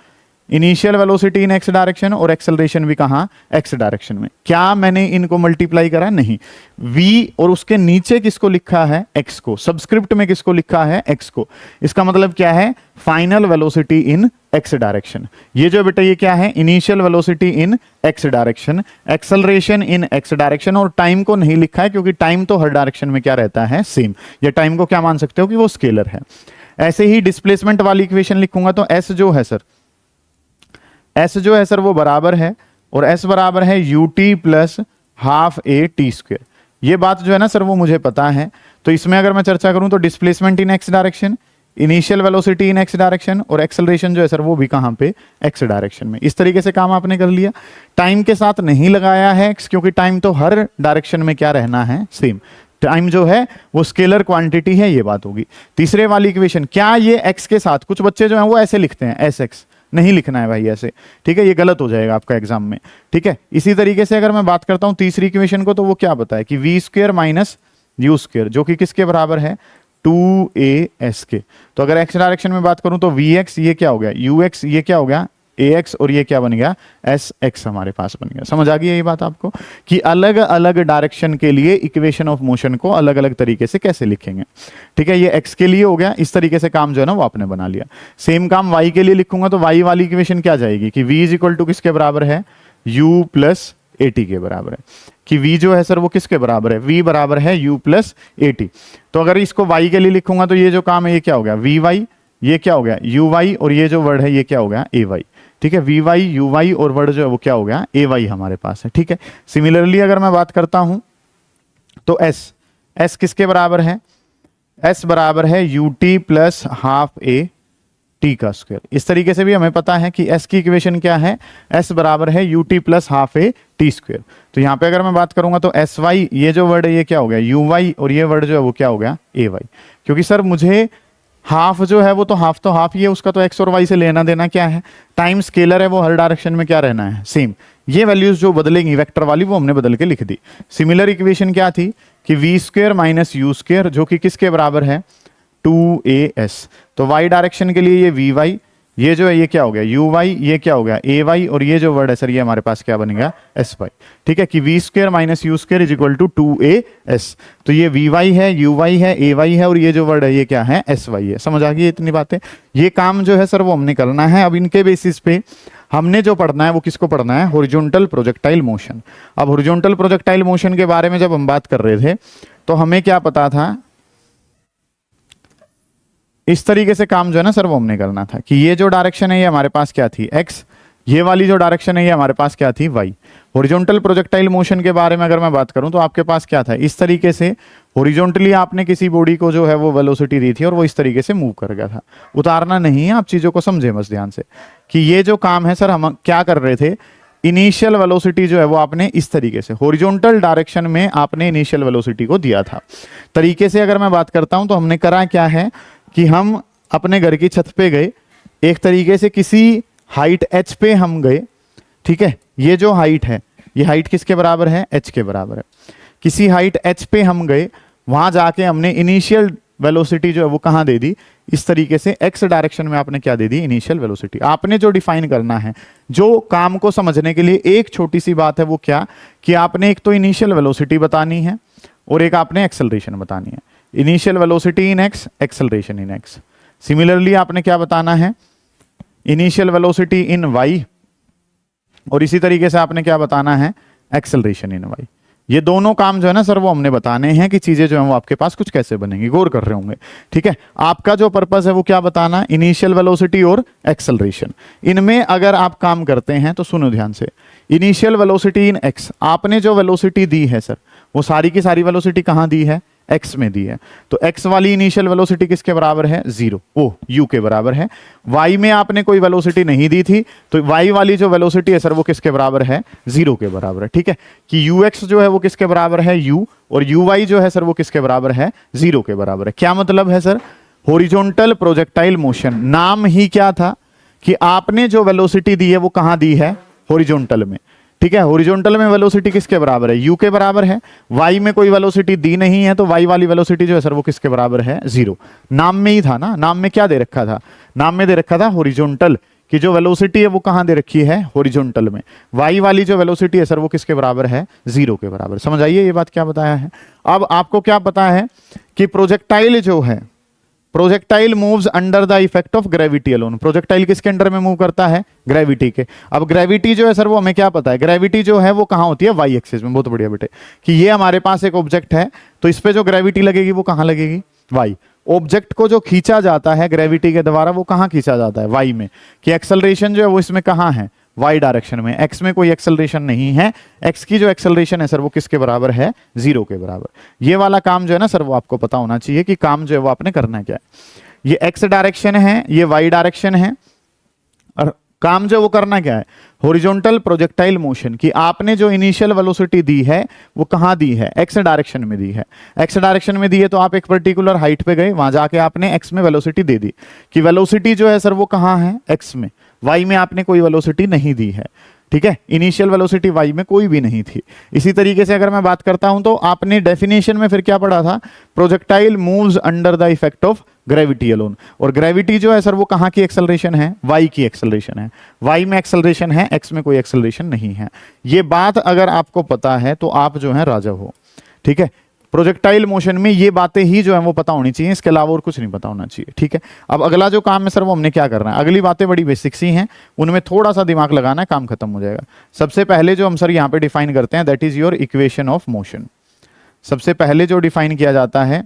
इनिशियल वेलोसिटी इन एक्स डायरेक्शन, और एक्सेलरेशन भी कहां? एक्स डायरेक्शन में। क्या मैंने इनको मल्टीप्लाई करा? नहीं। v और उसके नीचे किसको लिखा है? x को। सबस्क्रिप्ट में किसको लिखा है? x को। इसका मतलब क्या है? फाइनल वेलोसिटी इन एक्स डायरेक्शन। ये जो बेटा ये क्या है? Initial velocity in x direction, acceleration in x direction. और टाइम को नहीं लिखा है क्योंकि टाइम तो हर डायरेक्शन में क्या रहता है? सेम। ये टाइम को क्या मान सकते हो कि वो स्केलर है। ऐसे ही डिस्प्लेसमेंट वाली इक्वेशन लिखूंगा तो s जो है सर, s जो है सर वो बराबर है, और s बराबर है U T plus half A T square. ये बात जो है ना सर वो मुझे पता है। तो इसमें अगर मैं चर्चा करूं तो displacement in x direction, initial velocity in x direction, और एक्सेलरेशन जो है सर वो भी कहां पे? एक्स डायरेक्शन में। इस तरीके से काम आपने कर लिया। टाइम के साथ नहीं लगाया है x, क्योंकि टाइम तो हर डायरेक्शन में क्या रहना है? सेम। टाइम जो है वो स्केलर क्वांटिटी है, ये बात होगी। तीसरे वाली इक्वेशन, क्या ये x के साथ, कुछ बच्चे जो हैं वो ऐसे लिखते हैं एस एक्स, नहीं लिखना है भाई ऐसे। ठीक है, ये गलत हो जाएगा आपका एग्जाम में। ठीक है, इसी तरीके से अगर मैं बात करता हूं तीसरी इक्वेशन को तो वो क्या बताए कि we square minus you square, जो कि किसके बराबर है? 2as के। तो अगर x डायरेक्शन में बात करूं तो vx ये क्या हो गया? ux ये क्या हो गया? ax, और ये क्या बन गया? sx हमारे पास बन गया। समझ आ गई ये बात आपको कि अलग अलग डायरेक्शन के लिए इक्वेशन ऑफ मोशन को अलग अलग तरीके से कैसे लिखेंगे। ठीक है, ये x के लिए हो गया। इस तरीके से काम जो है ना वो आपने बना लिया। सेम काम y के लिए लिखूंगा तो y वाली इक्वेशन क्या जाएगी कि v इज इक्वल टू किसके बराबर है? u प्लस ए टी के बराबर है। कि v जो है सर वो किसके बराबर है? v बराबर है u प्लस ए टी। तो अगर इसको y के लिए लिखूंगा तो ये जो काम है ये क्या हो गया? vy, ये क्या हो गया? uy, और ये जो वर्ड है ये क्या हो गया? ay। ठीक है, vy uy और वर्ड जो है वो क्या हो गया? ay हमारे पास है। ठीक है, सिमिलरली अगर मैं बात करता हूं तो s किसके बराबर है? s बराबर है ut प्लस हाफ ए टी का स्क्वायर। इस तरीके से भी हमें पता है कि s की इक्वेशन क्या है? s बराबर है ut plus half A T square. तो यहां पे अगर मैं बात करूंगा तो sy, ये जो वर्ड है ये क्या हो गया? uy, और ये वर्ड जो है वो क्या हो गया? ay। क्योंकि सर मुझे हाफ जो है वो तो हाफ ही है, उसका तो x और y से लेना देना क्या है? टाइम स्केलर है, वो हर डायरेक्शन में क्या रहना है? सेम। ये वैल्यूज जो बदलेंगी वेक्टर वाली वो हमने बदल के लिख दी। सिमिलर इक्वेशन क्या थी कि we square minus you square, जो कि किसके बराबर है? 2as। तो y डायरेक्शन के लिए ये vy, ये जो है ये क्या हो गया? uy, ये क्या हो गया? ay, और ये जो वर्ड है सर ये हमारे पास क्या बन गया? sy। ठीक है, कि we square minus you square is equal to 2as। तो ये vy है, uy है, ay है, और ये जो वर्ड है ये क्या है? sy है। समझ आ गई इतनी बातें? ये काम जो है सर वो हमने करना है। अब इनके बेसिस पे हमने जो पढ़ना है वो किसको पढ़ना है? Horizontal projectile motion. अब हॉरिजॉन्टल प्रोजेक्टाइल मोशन के बारे में जब हम बात कर रहे थे तो हमें क्या पता था इस तरीके से काम जो है ना सर वो हमने करना था कि ये जो डायरेक्शन है ये हमारे पास क्या थी x, ये वाली जो डायरेक्शन है ये हमारे पास क्या थी y। हॉरिजॉन्टल प्रोजेक्टाइल मोशन के बारे में अगर मैं बात करूं तो आपके पास क्या था, इस तरीके से हॉरिजॉन्टली आपने किसी बॉडी को जो है वो वेलोसिटी दी थी और वो इस तरीके से मूव कर गया था। उतारना नहीं है, आप चीजों को समझे बस ध्यान से कि ये जो काम है सर हम क्या कर रहे थे, इनिशियल वेलोसिटी जो है वो आपने इस तरीके से हॉरिजॉन्टल डायरेक्शन में आपने इनिशियल वेलोसिटी को दिया था। तरीके से अगर मैं बात करता हूं तो हमने करा क्या है कि हम अपने घर की छत पे गए, एक तरीके से किसी हाइट h पे हम गए, ठीक है। ये जो हाइट है ये हाइट किसके बराबर है, h के बराबर है। किसी हाइट h पे हम गए, वहां जाके हमने इनिशियल वेलोसिटी जो है वो कहाँ दे दी, इस तरीके से x डायरेक्शन में आपने क्या दे दी, इनिशियल वेलोसिटी। आपने जो डिफाइन करना है, जो काम को समझने के लिए एक छोटी सी बात है वो क्या कि आपने एक तो इनिशियल वेलोसिटी बतानी है और एक आपने एक्सेलरेशन बतानी है। Initial velocity in x, acceleration in x। Similarly आपने क्या बताना है, इनिशियल वेलोसिटी इन y और इसी तरीके से आपने क्या बताना है, एक्सेलरेशन इन y। ये दोनों काम जो है ना सर वो हमने बताने हैं कि चीजें जो है वो आपके पास कुछ कैसे बनेंगी, गौर कर रहे होंगे, ठीक है। आपका जो पर्पस है वो क्या बताना, इनिशियल वेलोसिटी और एक्सेलरेशन। इनमें अगर आप काम करते हैं तो सुनो ध्यान से, इनिशियल वेलोसिटी इन x, आपने जो वेलोसिटी दी है सर वो सारी की सारी वेलोसिटी कहाँ दी है, x में दी है। तो x वाली इनिशियल वेलोसिटी किसके बराबर है, 0, ओ u के बराबर है। y में आपने कोई वेलोसिटी नहीं दी थी तो y वाली जो वेलोसिटी है सर वो किसके बराबर है, 0 के बराबर है, ठीक है। कि ux जो है वो किसके बराबर है, u, और uy जो है सर वो किसके बराबर है, 0 के बराबर है। क्या मतलब है सर, हॉरिजॉन्टल प्रोजेक्टाइल मोशन, नाम ही क्या था कि आपने जो वेलोसिटी दी है वो कहाँ दी है, हॉरिजॉन्टल में, ठीक है। हॉरिजॉन्टल में वेलोसिटी किसके बराबर है, u के बराबर है। y में कोई वेलोसिटी दी नहीं है तो y वाली वेलोसिटी जो है सर वो किसके बराबर है, 0। नाम में ही था ना, नाम में क्या दे रखा था, नाम में दे रखा था हॉरिजॉन्टल, कि जो वेलोसिटी है वो कहाँ दे रखी है, हॉरिजॉन्टल में। y वाली जो वेलोसिटी है सर वो किसके बराबर है, 0 के बराबर। समझ आइए ये बात क्या बताया है। अब आपको क्या पता है कि प्रोजेक्टाइल जो है, projectile moves under the effect of gravity alone. Projectile किसके अंडर में मूव करता है, ग्रेविटी के। अब ग्रेविटी जो है सर वो हमें क्या पता है, ग्रेविटी जो है वो कहाँ होती है, वाई एक्सिस में। बहुत बढ़िया बेटे, कि ये हमारे पास एक ऑब्जेक्ट है तो इस पे जो ग्रेविटी लगेगी वो कहाँ लगेगी, वाई। ऑब्जेक्ट को जो खींचा जाता है ग्रेविटी के द्वारा वो कहाँ खींचा जाता है, वाई में। कि एक्सेलरेशन जो है वो इसमें कहाँ है, y डायरेक्शन में। x में कोई एक्सेलरेशन नहीं है, x की जो एक्सेलरेशन है सर वो किसके बराबर है, 0 के बराबर। ये वाला काम जो है ना सर वो आपको पता होना चाहिए कि काम जो है वो आपने करना क्या है। ये x डायरेक्शन है, ये y डायरेक्शन है, और काम जो वो करना क्या है, हॉरिजॉन्टल प्रोजेक्टाइल मोशन। कि आपने जो इनिशियल वेलोसिटी दी है वो कहाँ दी है, एक्स डायरेक्शन में दी है। एक्स डायरेक्शन में दी है तो आप एक पर्टिकुलर हाइट पे गए, वहां जाके आपने एक्स में वेलोसिटी दे दी। कि वेलोसिटी जो है सर वो कहाँ है, एक्स में। वाई में आपने कोई वेलोसिटी नहीं दी है, ठीक है। इनिशियल वेलोसिटी वाई में कोई भी नहीं थी। इसी तरीके से अगर मैं बात करता हूं तो आपने डेफिनेशन में फिर क्या पढ़ा था, projectile moves under the effect of gravity alone. और ग्रेविटी जो है सर वो कहाँ की एक्सेलरेशन है, वाई की एक्सेलरेशन है। वाई में एक्सेलरेशन है, एक्स में कोई एक्सेलरेशन नहीं है। ये बात अगर आपको पता है तो आप जो है राजा हो, ठीक है। प्रोजेक्टाइल मोशन में ये बातें ही जो है वो पता होनी चाहिए, इसके अलावा और कुछ नहीं पता होना चाहिए, ठीक है। अब अगला जो काम है सर वो हमने क्या करना है, अगली बातें बड़ी बेसिक सी हैं, उनमें थोड़ा सा दिमाग लगाना है, काम खत्म हो जाएगा। सबसे पहले जो हम सर यहाँ पे डिफाइन करते हैं that is your equation of motion. सबसे पहले जो डिफाइन किया जाता है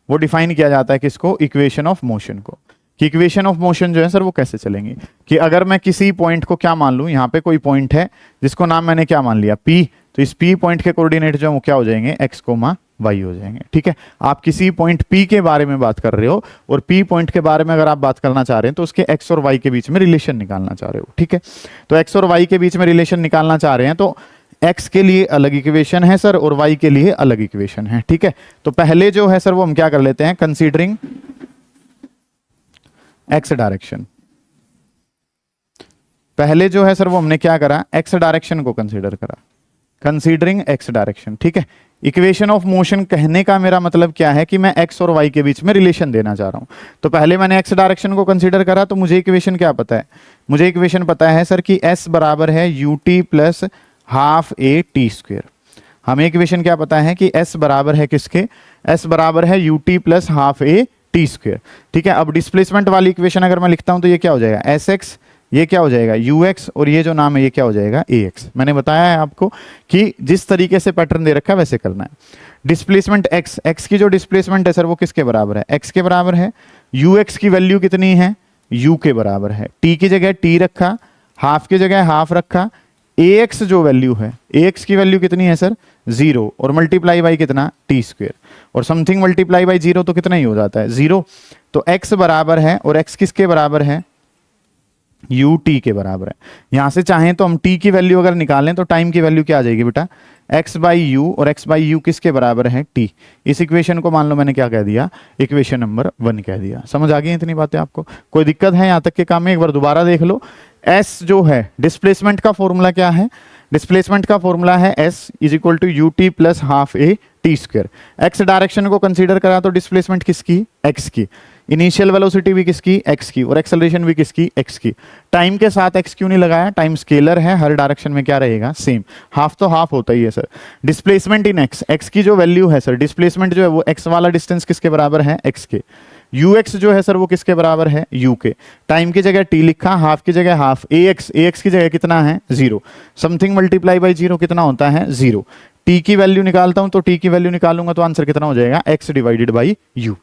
वो डिफाइन किया जाता है किसको, इक्वेशन ऑफ मोशन को। कि इक्वेशन ऑफ मोशन जो है सर वो कैसे चलेंगी, कि अगर मैं किसी पॉइंट को क्या मान लूं, यहाँ पे कोई पॉइंट है जिसको नाम मैंने क्या मान लिया, P, तो इस P पॉइंट के कोऑर्डिनेट जो है वो क्या हो जाएंगे, x, y हो जाएंगे, ठीक है। आप किसी पॉइंट P के बारे में बात कर रहे हो और P पॉइंट के बारे में अगर आप बात करना चाह रहे हैं तो उसके x और y के बीच में रिलेशन निकालना चाह रहे हो, ठीक है। तो x और y के बीच में रिलेशन निकालना चाह रहे हैं तो x के लिए अलग इक्वेशन है सर और y के लिए अलग इक्वेशन है, ठीक है। तो पहले जो है सर वो हम क्या कर लेते हैं, कंसीडरिंग x डायरेक्शन। पहले जो है सर वो हमने क्या करा, x डायरेक्शन को कंसीडर करा, कंसीडरिंग x डायरेक्शन, ठीक है। इक्वेशन ऑफ मोशन कहने का मेरा मतलब क्या है कि मैं x और y के बीच में रिलेशन देना चाह रहा हूं। तो पहले मैंने x डायरेक्शन को कंसीडर करा तो मुझे इक्वेशन क्या पता है, मुझे इक्वेशन पता है सर कि s बराबर है ut plus half a t square. हमें इक्वेशन क्या पता है कि s बराबर है किसके, s बराबर है ut plus half a t square, ठीक है। अब डिस्प्लेसमेंट वाली इक्वेशन अगर मैं लिखता हूं तो ये क्या हो जाएगा, sx ये क्या हो जाएगा ux, और ये जो नाम है ये क्या हो जाएगा ax। मैंने बताया है आपको कि जिस तरीके से पैटर्न दे रखा है वैसे करना है। डिस्प्लेसमेंट x, x की जो डिस्प्लेसमेंट है सर वो किसके बराबर है, x के बराबर है। ux की वैल्यू कितनी है, u के बराबर है। t की जगह t रखा, हाफ की जगह हाफ रखा। ax जो वैल्यू है, ax की वैल्यू कितनी है सर 0, और मल्टीप्लाई बाई कितना t स्क्वेयर, और समथिंग मल्टीप्लाई बाई 0 तो कितना ही हो जाता है 0। तो x बराबर है, और x किसके बराबर है, ut के बराबर है। यहां से चाहें तो हम t की वैल्यू अगर निकालें तो टाइम की वैल्यू क्या आ जाएगी बेटा, x बाई यू, और x बाई यू किसके बराबर है t। इस इक्वेशन को मान लो मैंने क्या कह दिया, इक्वेशन नंबर 1 कह दिया। समझ आ गई इतनी बातें आपको, कोई दिक्कत है यहां तक के काम में, एक बार दोबारा देख लो। s जो है डिस्प्लेसमेंट का फॉर्मूला क्या है, डिस्प्लेसमेंट का फॉर्मूला है s is equal to u T plus half A T square. x direction को कंसीडर करा तो डिस्प्लेसमेंट किसकी, x की, इनिशियल वेलोसिटी भी किसकी, x की, और एक्सेलरेशन भी किसकी, x की। टाइम के साथ x क्यों नहीं लगाया, टाइम स्केलर है, हर डायरेक्शन में क्या रहेगा सेम, हाफ तो हाफ होता ही है sir. Displacement in x, x की जो वैल्यू है सर, डिस्प्लेसमेंट जो है वो x वाला डिस्टेंस किसके बराबर है, x के। ux जो है सर वो किसके बराबर है, u के। टाइम की जगह t लिखा, हाफ की जगह हाफ, ax की जगह कितना है 0, समथिंग मल्टीप्लाई बाई 0 कितना होता है 0। t की वैल्यू निकालता हूं तो t की वैल्यू निकालूंगा तो आंसर कितना हो जाएगा x डिवाइडेड बाई u।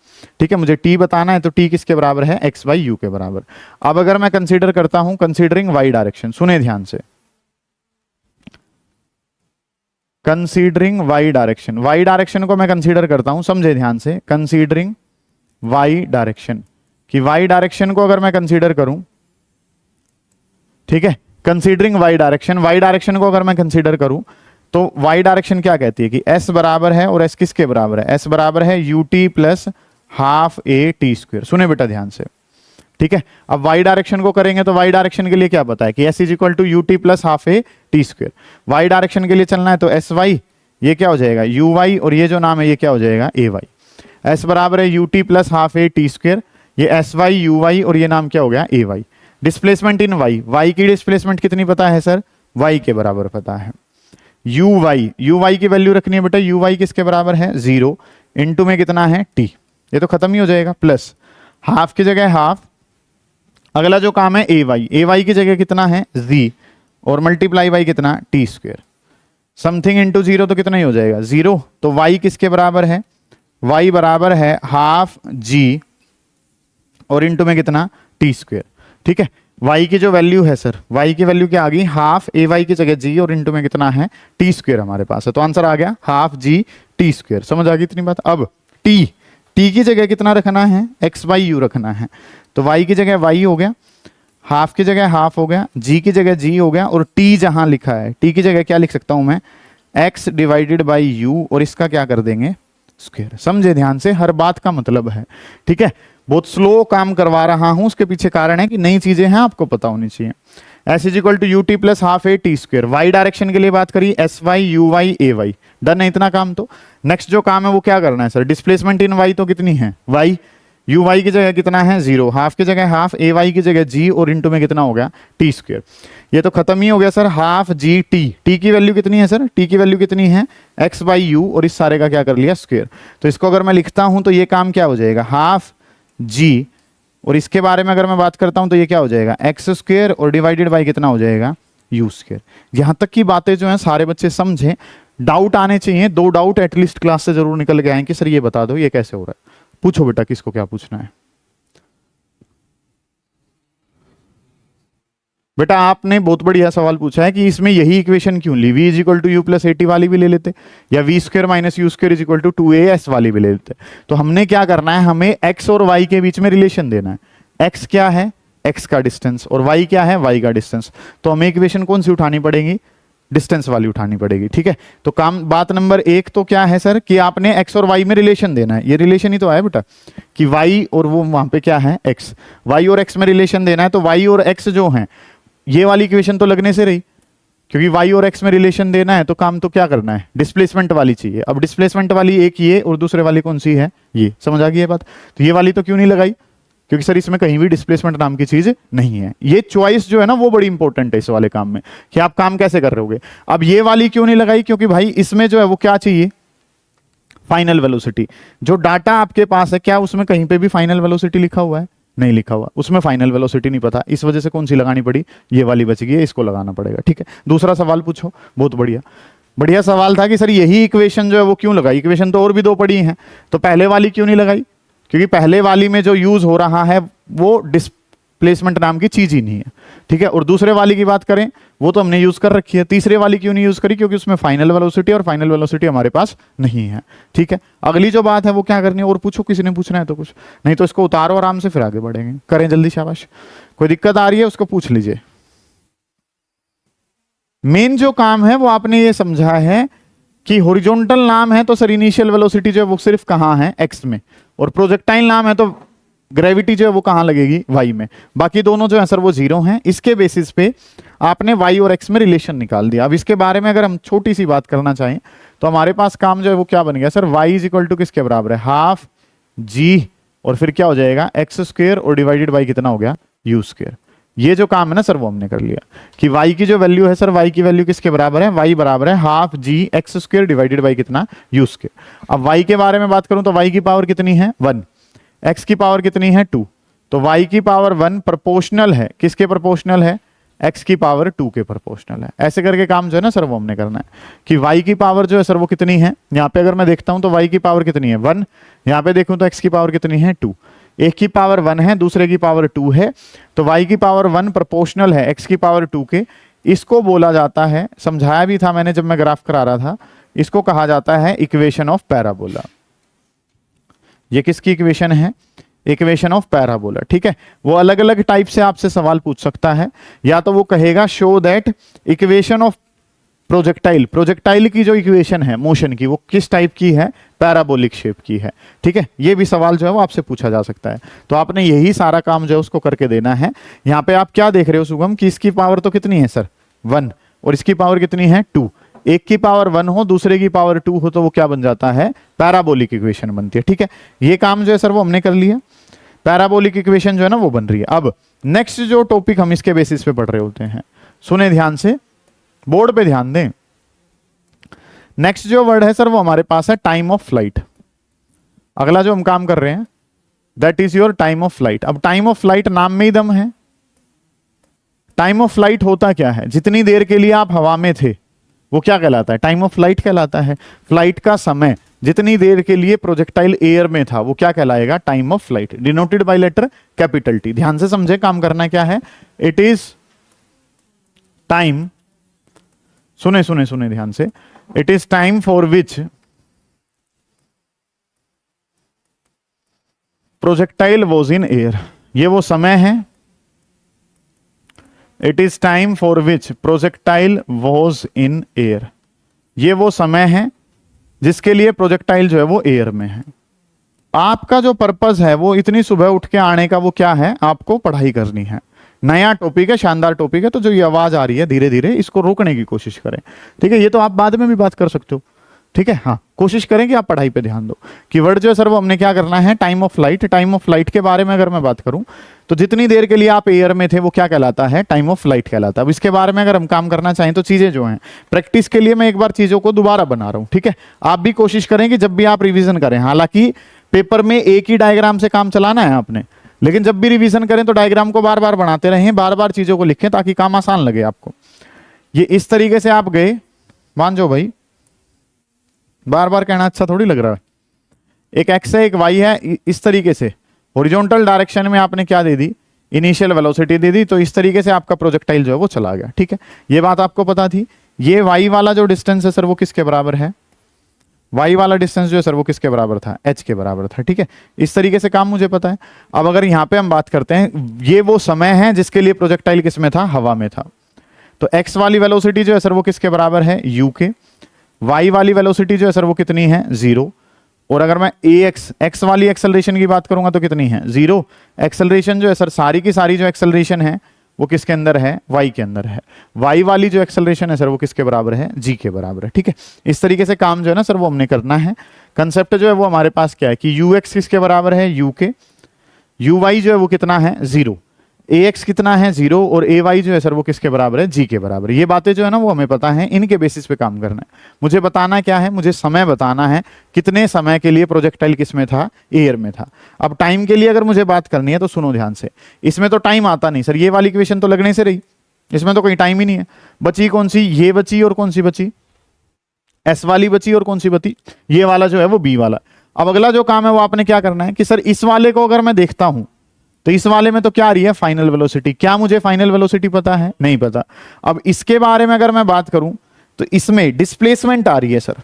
ठीक है, मुझे t बताना है तो t किसके बराबर है, x बाई u के बराबर। अब अगर मैं कंसीडर करता हूं कंसीडरिंग y डायरेक्शन, सुने ध्यान से, कंसीडरिंग y डायरेक्शन को मैं कंसीडर करता हूं, समझे ध्यान से, कंसीडरिंग y डायरेक्शन, कि y डायरेक्शन को अगर मैं कंसीडर करूं, ठीक है, कंसीडरिंग y डायरेक्शन को अगर मैं कंसीडर करूं तो y डायरेक्शन क्या कहती है कि s बराबर है, और s किसके बराबर है, s बराबर है ut प्लस हाफ ए टी स्क्वेयर। सुने बेटा ध्यान से, ठीक है। अब y डायरेक्शन को करेंगे तो y डायरेक्शन के लिए क्या पता है कि s is equal to ut plus half A t square. y direction के लिए चलना है तो sy ये क्या हो जाएगा uy, और ये जो नाम है ये क्या हो जाएगा ay। s बराबर है ut प्लस हाफ ए टी स्क्वेयर, ये sy uy, और ये नाम क्या हो गया ay। डिस्प्लेसमेंट इन y की डिस्प्लेसमेंट कितनी पता है सर, y के बराबर पता है। uy की वैल्यू रखनी है बेटा, uy किसके बराबर है 0, इनटू में कितना है t, ये तो खत्म ही हो जाएगा, प्लस हाफ की जगह हाफ, अगला जो काम है ay की जगह कितना है z, और मल्टीप्लाई बाई कितना t स्क्वेयर, समथिंग इनटू 0 तो कितना ही हो जाएगा 0। तो y किसके बराबर है, y बराबर है हाफ g, और इनटू में कितना t स्क्वेयर। ठीक है, y की जो वैल्यू है सर, y की वैल्यू क्या आ गई, हाफ ay की जगह g, और इनटू में कितना है t स्क्वेयर हमारे पास है, तो आंसर आ गया हाफ g t स्क्वेयर। समझ आ गई इतनी बात। अब t की जगह कितना रखना है, x बाई यू रखना है, तो y की जगह y हो गया, हाफ की जगह हाफ हो गया, g की जगह g हो गया, और t जहां लिखा है t की जगह क्या लिख सकता हूं मैं, x डिवाइडेड बाई u, और इसका क्या कर देंगे स्क्वायर। समझे ध्यान से, हर बात का मतलब है। ठीक है, बहुत स्लो काम करवा रहा हूं, उसके पीछे कारण है कि नई चीजें हैं, आपको पता होनी चाहिए। s is equal to u T plus half A T square. y direction के लिए बात करी s why you Y A y, done है इतना काम। तो नेक्स्ट जो काम है वो क्या करना है सर, डिस्प्लेसमेंट इन y तो कितनी है y, यू वाई की जगह कितना है 0, हाफ की जगह हाफ, ए वाई की जगह g, और इनटू में कितना हो गया टी स्क्वायर। ये तो खत्म ही हो गया सर, हाफ जी टी की वैल्यू कितनी है सर, टी की वैल्यू कितनी है x बाई यू, और इस सारे का क्या कर लिया स्क्वायर। तो इसको अगर मैं लिखता हूं तो ये काम क्या हो जाएगा हाफ जी, और इसके बारे में अगर मैं बात करता हूं तो ये क्या हो जाएगा एक्स स्क्वायर, और डिवाइडेड बाई कितना हो जाएगा यू स्क्वायर। यहां तक की बातें जो हैं सारे बच्चे समझें, डाउट आने चाहिए, 2 डाउट एटलीस्ट क्लास से जरूर निकल के आए कि सर ये बता दो ये कैसे हो रहा है। पूछो बेटा किसको क्या पूछना है। बेटा आपने बहुत बढ़िया सवाल पूछा है कि इसमें यही इक्वेशन क्यों ली, v is equal to u plus a t वाली भी ले लेते, या v square minus you square is equal to 2as वाली भी ले लेते। तो हमने क्या करना है, हमें x और y के बीच में रिलेशन देना है। x क्या है, x का डिस्टेंस, और y क्या है, y का डिस्टेंस। तो हमें इक्वेशन कौन सी उठानी पड़ेगी, डिस्टेंस वाली उठानी पड़ेगी। ठीक है, तो काम बात नंबर 1 तो क्या है सर कि आपने x और y में रिलेशन देना है। ये रिलेशन ही तो है बेटा कि y और वो वहां पे क्या है x, y और x में रिलेशन देना है। तो y और x जो है ये वाली इक्वेशन तो लगने से रही, क्योंकि y और x में रिलेशन देना है तो काम तो क्या करना है, डिस्प्लेसमेंट वाली चाहिए। अब डिस्प्लेसमेंट वाली एक ये और दूसरे वाली कौन सी है ये, समझ आ गई ये बात। तो ये वाली तो क्यों नहीं लगाई, क्योंकि सर इसमें कहीं भी डिस्प्लेसमेंट नाम की चीज नहीं है। ये चॉइस जो है ना वो बड़ी इंपॉर्टेंट है इस वाले काम में, कि आप काम कैसे कर रहे होगे। अब ये वाली क्यों नहीं लगाई, क्योंकि भाई इसमें जो है वो क्या चाहिए, फाइनल वेलोसिटी। जो डाटा आपके पास है क्या उसमें कहीं पे भी फाइनल वेलोसिटी लिखा हुआ है, नहीं लिखा हुआ, उसमें फाइनल वेलोसिटी नहीं पता, इस वजह से कौन सी लगानी पड़ी, ये वाली बच गई है, इसको लगाना पड़ेगा। ठीक है, दूसरा सवाल पूछो। बहुत बढ़िया, बढ़िया सवाल था कि सर यही इक्वेशन जो है वो क्यों लगाई, इक्वेशन तो और भी दो पड़ी हैं, तो पहले वाली क्यों नहीं लगाई, क्योंकि पहले वाली में जो यूज हो रहा है वो डिस्प्लेसमेंट नाम की चीज ही नहीं है। ठीक है, और दूसरे वाली की बात करें वो तो हमने यूज कर रखी है, तीसरे वाली क्यों नहीं यूज करी, क्योंकि उसमें फाइनल वेलोसिटी और फाइनल वेलोसिटी हमारे पास नहीं है। ठीक है, अगली जो बात है वो क्या करनी है, और पूछो, किसी ने पूछना है तो कुछ, नहीं तो इसको उतारो आराम से, फिर आगे बढ़ेंगे। करें जल्दी, शाबाश। कोई दिक्कत आ रही है उसको पूछ लीजिए। मेन जो काम है वो आपने ये समझा है कि हॉरिजॉन्टल नाम है तो सर इनिशियल वेलोसिटी जो है वो सिर्फ कहां है, एक्स में, और प्रोजेक्टाइल नाम है तो ग्रेविटी जो है वो कहां लगेगी, वाई में। बाकी दोनों जो है सर वो जीरो हैं। इसके बेसिस पे आपने वाई और एक्स में रिलेशन निकाल दिया। अब इसके बारे में अगर हम छोटी सी बात करना चाहें तो हमारे पास काम जो है वो क्या बन गया sir, y is equal to किसके बराबर है, हाफ जी, और फिर क्या हो जाएगा, एक्स स्क्वायर, और डिवाइडेड बाई कितना हो गया, यू स्क्वायर। ये जो काम है ना सर वो हमने कर लिया कि y की जो वैल्यू है सर, y की वैल्यू किसके बराबर है, y बराबर है half ji x square divided by कितना, u स्क्वायर। अब y के बारे में बात करूं तो y की पावर कितनी है, 1, x की पावर कितनी है, 2, तो y की पावर 1 प्रोपोर्शनल है किसके, प्रोपोर्शनल है x की पावर 2 के प्रोपोर्शनल है। ऐसे करके काम जो है ना सर वो हमने करना है कि y की पावर जो है सर वो कितनी है, यहाँ पे अगर मैं देखता हूं तो y की पावर कितनी है 1, यहाँ पे देखूं तो x की पावर कितनी है 2, एक की पावर 1 है दूसरे की पावर 2 है, तो y की पावर 1 प्रोपोर्शनल है x की पावर 2 के। इसको बोला जाता है, समझाया भी था मैंने जब मैं ग्राफ करा रहा था, इसको कहा जाता है इक्वेशन ऑफ पैराबोला। ये किसकी इक्वेशन है, इक्वेशन ऑफ पैराबोला। ठीक है, वो अलग अलग टाइप से आपसे सवाल पूछ सकता है, या तो वो कहेगा show that equation of projectile, projectile की जो इक्वेशन है मोशन की वो किस टाइप की है, पैराबोलिक शेप की है। ठीक है, ये भी सवाल जो है वो आपसे पूछा जा सकता है। तो आपने यही सारा काम जो है उसको करके देना है। यहाँ पे आप क्या देख रहे हो शुभम कि इसकी पावर तो कितनी है सर 1, और इसकी पावर कितनी है 2, एक की पावर 1 हो दूसरे की पावर 2 हो तो वो क्या बन जाता है, पैराबोलिक इक्वेशन बनती है। ठीक है, ये काम जो है सर वो हमने कर लिया, पैराबोलिक इक्वेशन जो है ना वो बन रही है। अब नेक्स्ट जो टॉपिक हम इसके बेसिस पे पढ़ रहे होते हैं, सुने ध्यान से, बोर्ड पे ध्यान दें। नेक्स्ट जो वर्ड है सर वो हमारे पास है टाइम ऑफ फ्लाइट। अगला जो हम काम कर रहे हैं that is your time of flight. अब टाइम ऑफ फ्लाइट नाम में ही दम है। टाइम ऑफ फ्लाइट होता क्या है, जितनी देर के लिए आप हवा में थे वो क्या कहलाता है, टाइम ऑफ फ्लाइट कहलाता है। फ्लाइट का समय, जितनी देर के लिए प्रोजेक्टाइल एयर में था वो क्या कहलाएगा, time of flight, denoted by letter capital T. ध्यान से समझे काम करना क्या है, इट इज टाइम, सुने सुने सुने ध्यान से, it is time for which projectile was in air. ये वो समय है, it is time for which projectile was in air. ये वो समय है जिसके लिए प्रोजेक्टाइल जो है वो एयर में है। आपका जो पर्पस है वो इतनी सुबह उठ के आने का वो क्या है, आपको पढ़ाई करनी है। नया टॉपिक है, शानदार टॉपिक है, तो जो ये आवाज आ रही है धीरे धीरे इसको रोकने की कोशिश करें। ठीक है, ये तो आप बाद में भी बात कर सकते हो। ठीक है, हाँ, कोशिश करें कि आप पढ़ाई पे ध्यान दो। कीवर्ड जो है सर वो हमने क्या करना है, time of flight. Time of flight के बारे में अगर मैं बात करूं तो जितनी देर के लिए आप एयर में थे वो क्या कहलाता है, टाइम ऑफ फ्लाइट कहलाता है। अब इसके बारे में अगर हम काम करना चाहें तो चीजें जो हैं, प्रैक्टिस के लिए मैं एक बार चीजों को दोबारा बना रहा हूं। ठीक है, आप भी कोशिश करें कि जब भी आप रिविजन करें, हालांकि पेपर में एक ही डायग्राम से काम चलाना है आपने, लेकिन जब भी रिवीजन करें तो डायग्राम को बार बार बनाते रहें, बार बार चीजों को लिखें ताकि काम आसान लगे आपको। ये इस तरीके से आप गए, मान जाओ भाई, बार बार कहना अच्छा थोड़ी लग रहा है। एक एक्स है एक वाई है, इस तरीके से हॉरिजॉन्टल डायरेक्शन में आपने क्या दे दी, इनिशियल वेलोसिटी दे दी, तो इस तरीके से आपका प्रोजेक्टाइल जो है वो चला गया। ठीक है, ये बात आपको पता थी। ये वाई वाला जो डिस्टेंस है सर वो किसके बराबर है, वाई वाला डिस्टेंस जो है सर वो किसके बराबर था, एच के बराबर था। ठीक है, इस तरीके से काम मुझे पता है। अब अगर यहां पे हम बात करते हैं, ये वो समय है जिसके लिए प्रोजेक्टाइल किस में था, हवा में था, तो एक्स वाली वेलोसिटी जो है सर वो किसके बराबर है, यू के। वाई वाली वेलोसिटी जो है सर वो कितनी है, 0। और अगर मैं एक्स वाली एक्सेलरेशन की बात करूंगा तो कितनी है, 0। एक्सेलरेशन जो है सर सारी की सारी जो एक्सेलरेशन है वो किसके अंदर है, वाई के अंदर है। वाई वाली जो एक्सेलरेशन है सर वो किसके बराबर है, जी के बराबर है। ठीक है, इस तरीके से काम जो है ना सर वो हमने करना है। कंसेप्ट जो है वो हमारे पास क्या है कि यू एक्स किसके बराबर है, यू के। यू वाई जो है वो कितना है, 0। ax कितना है 0 और ay जो है सर वो किसके बराबर है, g के बराबर है। ये बातें जो है ना वो हमें पता है, इनके बेसिस पे काम करना है। मुझे बताना क्या है, मुझे समय बताना है, कितने समय के लिए प्रोजेक्टाइल किस में था, एयर में था। अब टाइम के लिए अगर मुझे बात करनी है तो सुनो ध्यान से, इसमें तो टाइम आता नहीं सर, ये वाली इक्वेशन तो लगने से रही, इसमें तो कोई टाइम ही नहीं है। बची कौन सी, ये बची और कौन सी बची, एस वाली बची और कौन सी बची, ये वाला जो है वो बी वाला। अब अगला जो काम है वो आपने क्या करना है कि सर इस वाले को अगर मैं देखता हूं तो इस वाले में तो क्या आ रही है, फाइनल वेलोसिटी। क्या मुझे फाइनल वेलोसिटी पता है, नहीं पता। अब इसके बारे में अगर मैं बात करूं तो इसमें डिस्प्लेसमेंट आ रही है सर।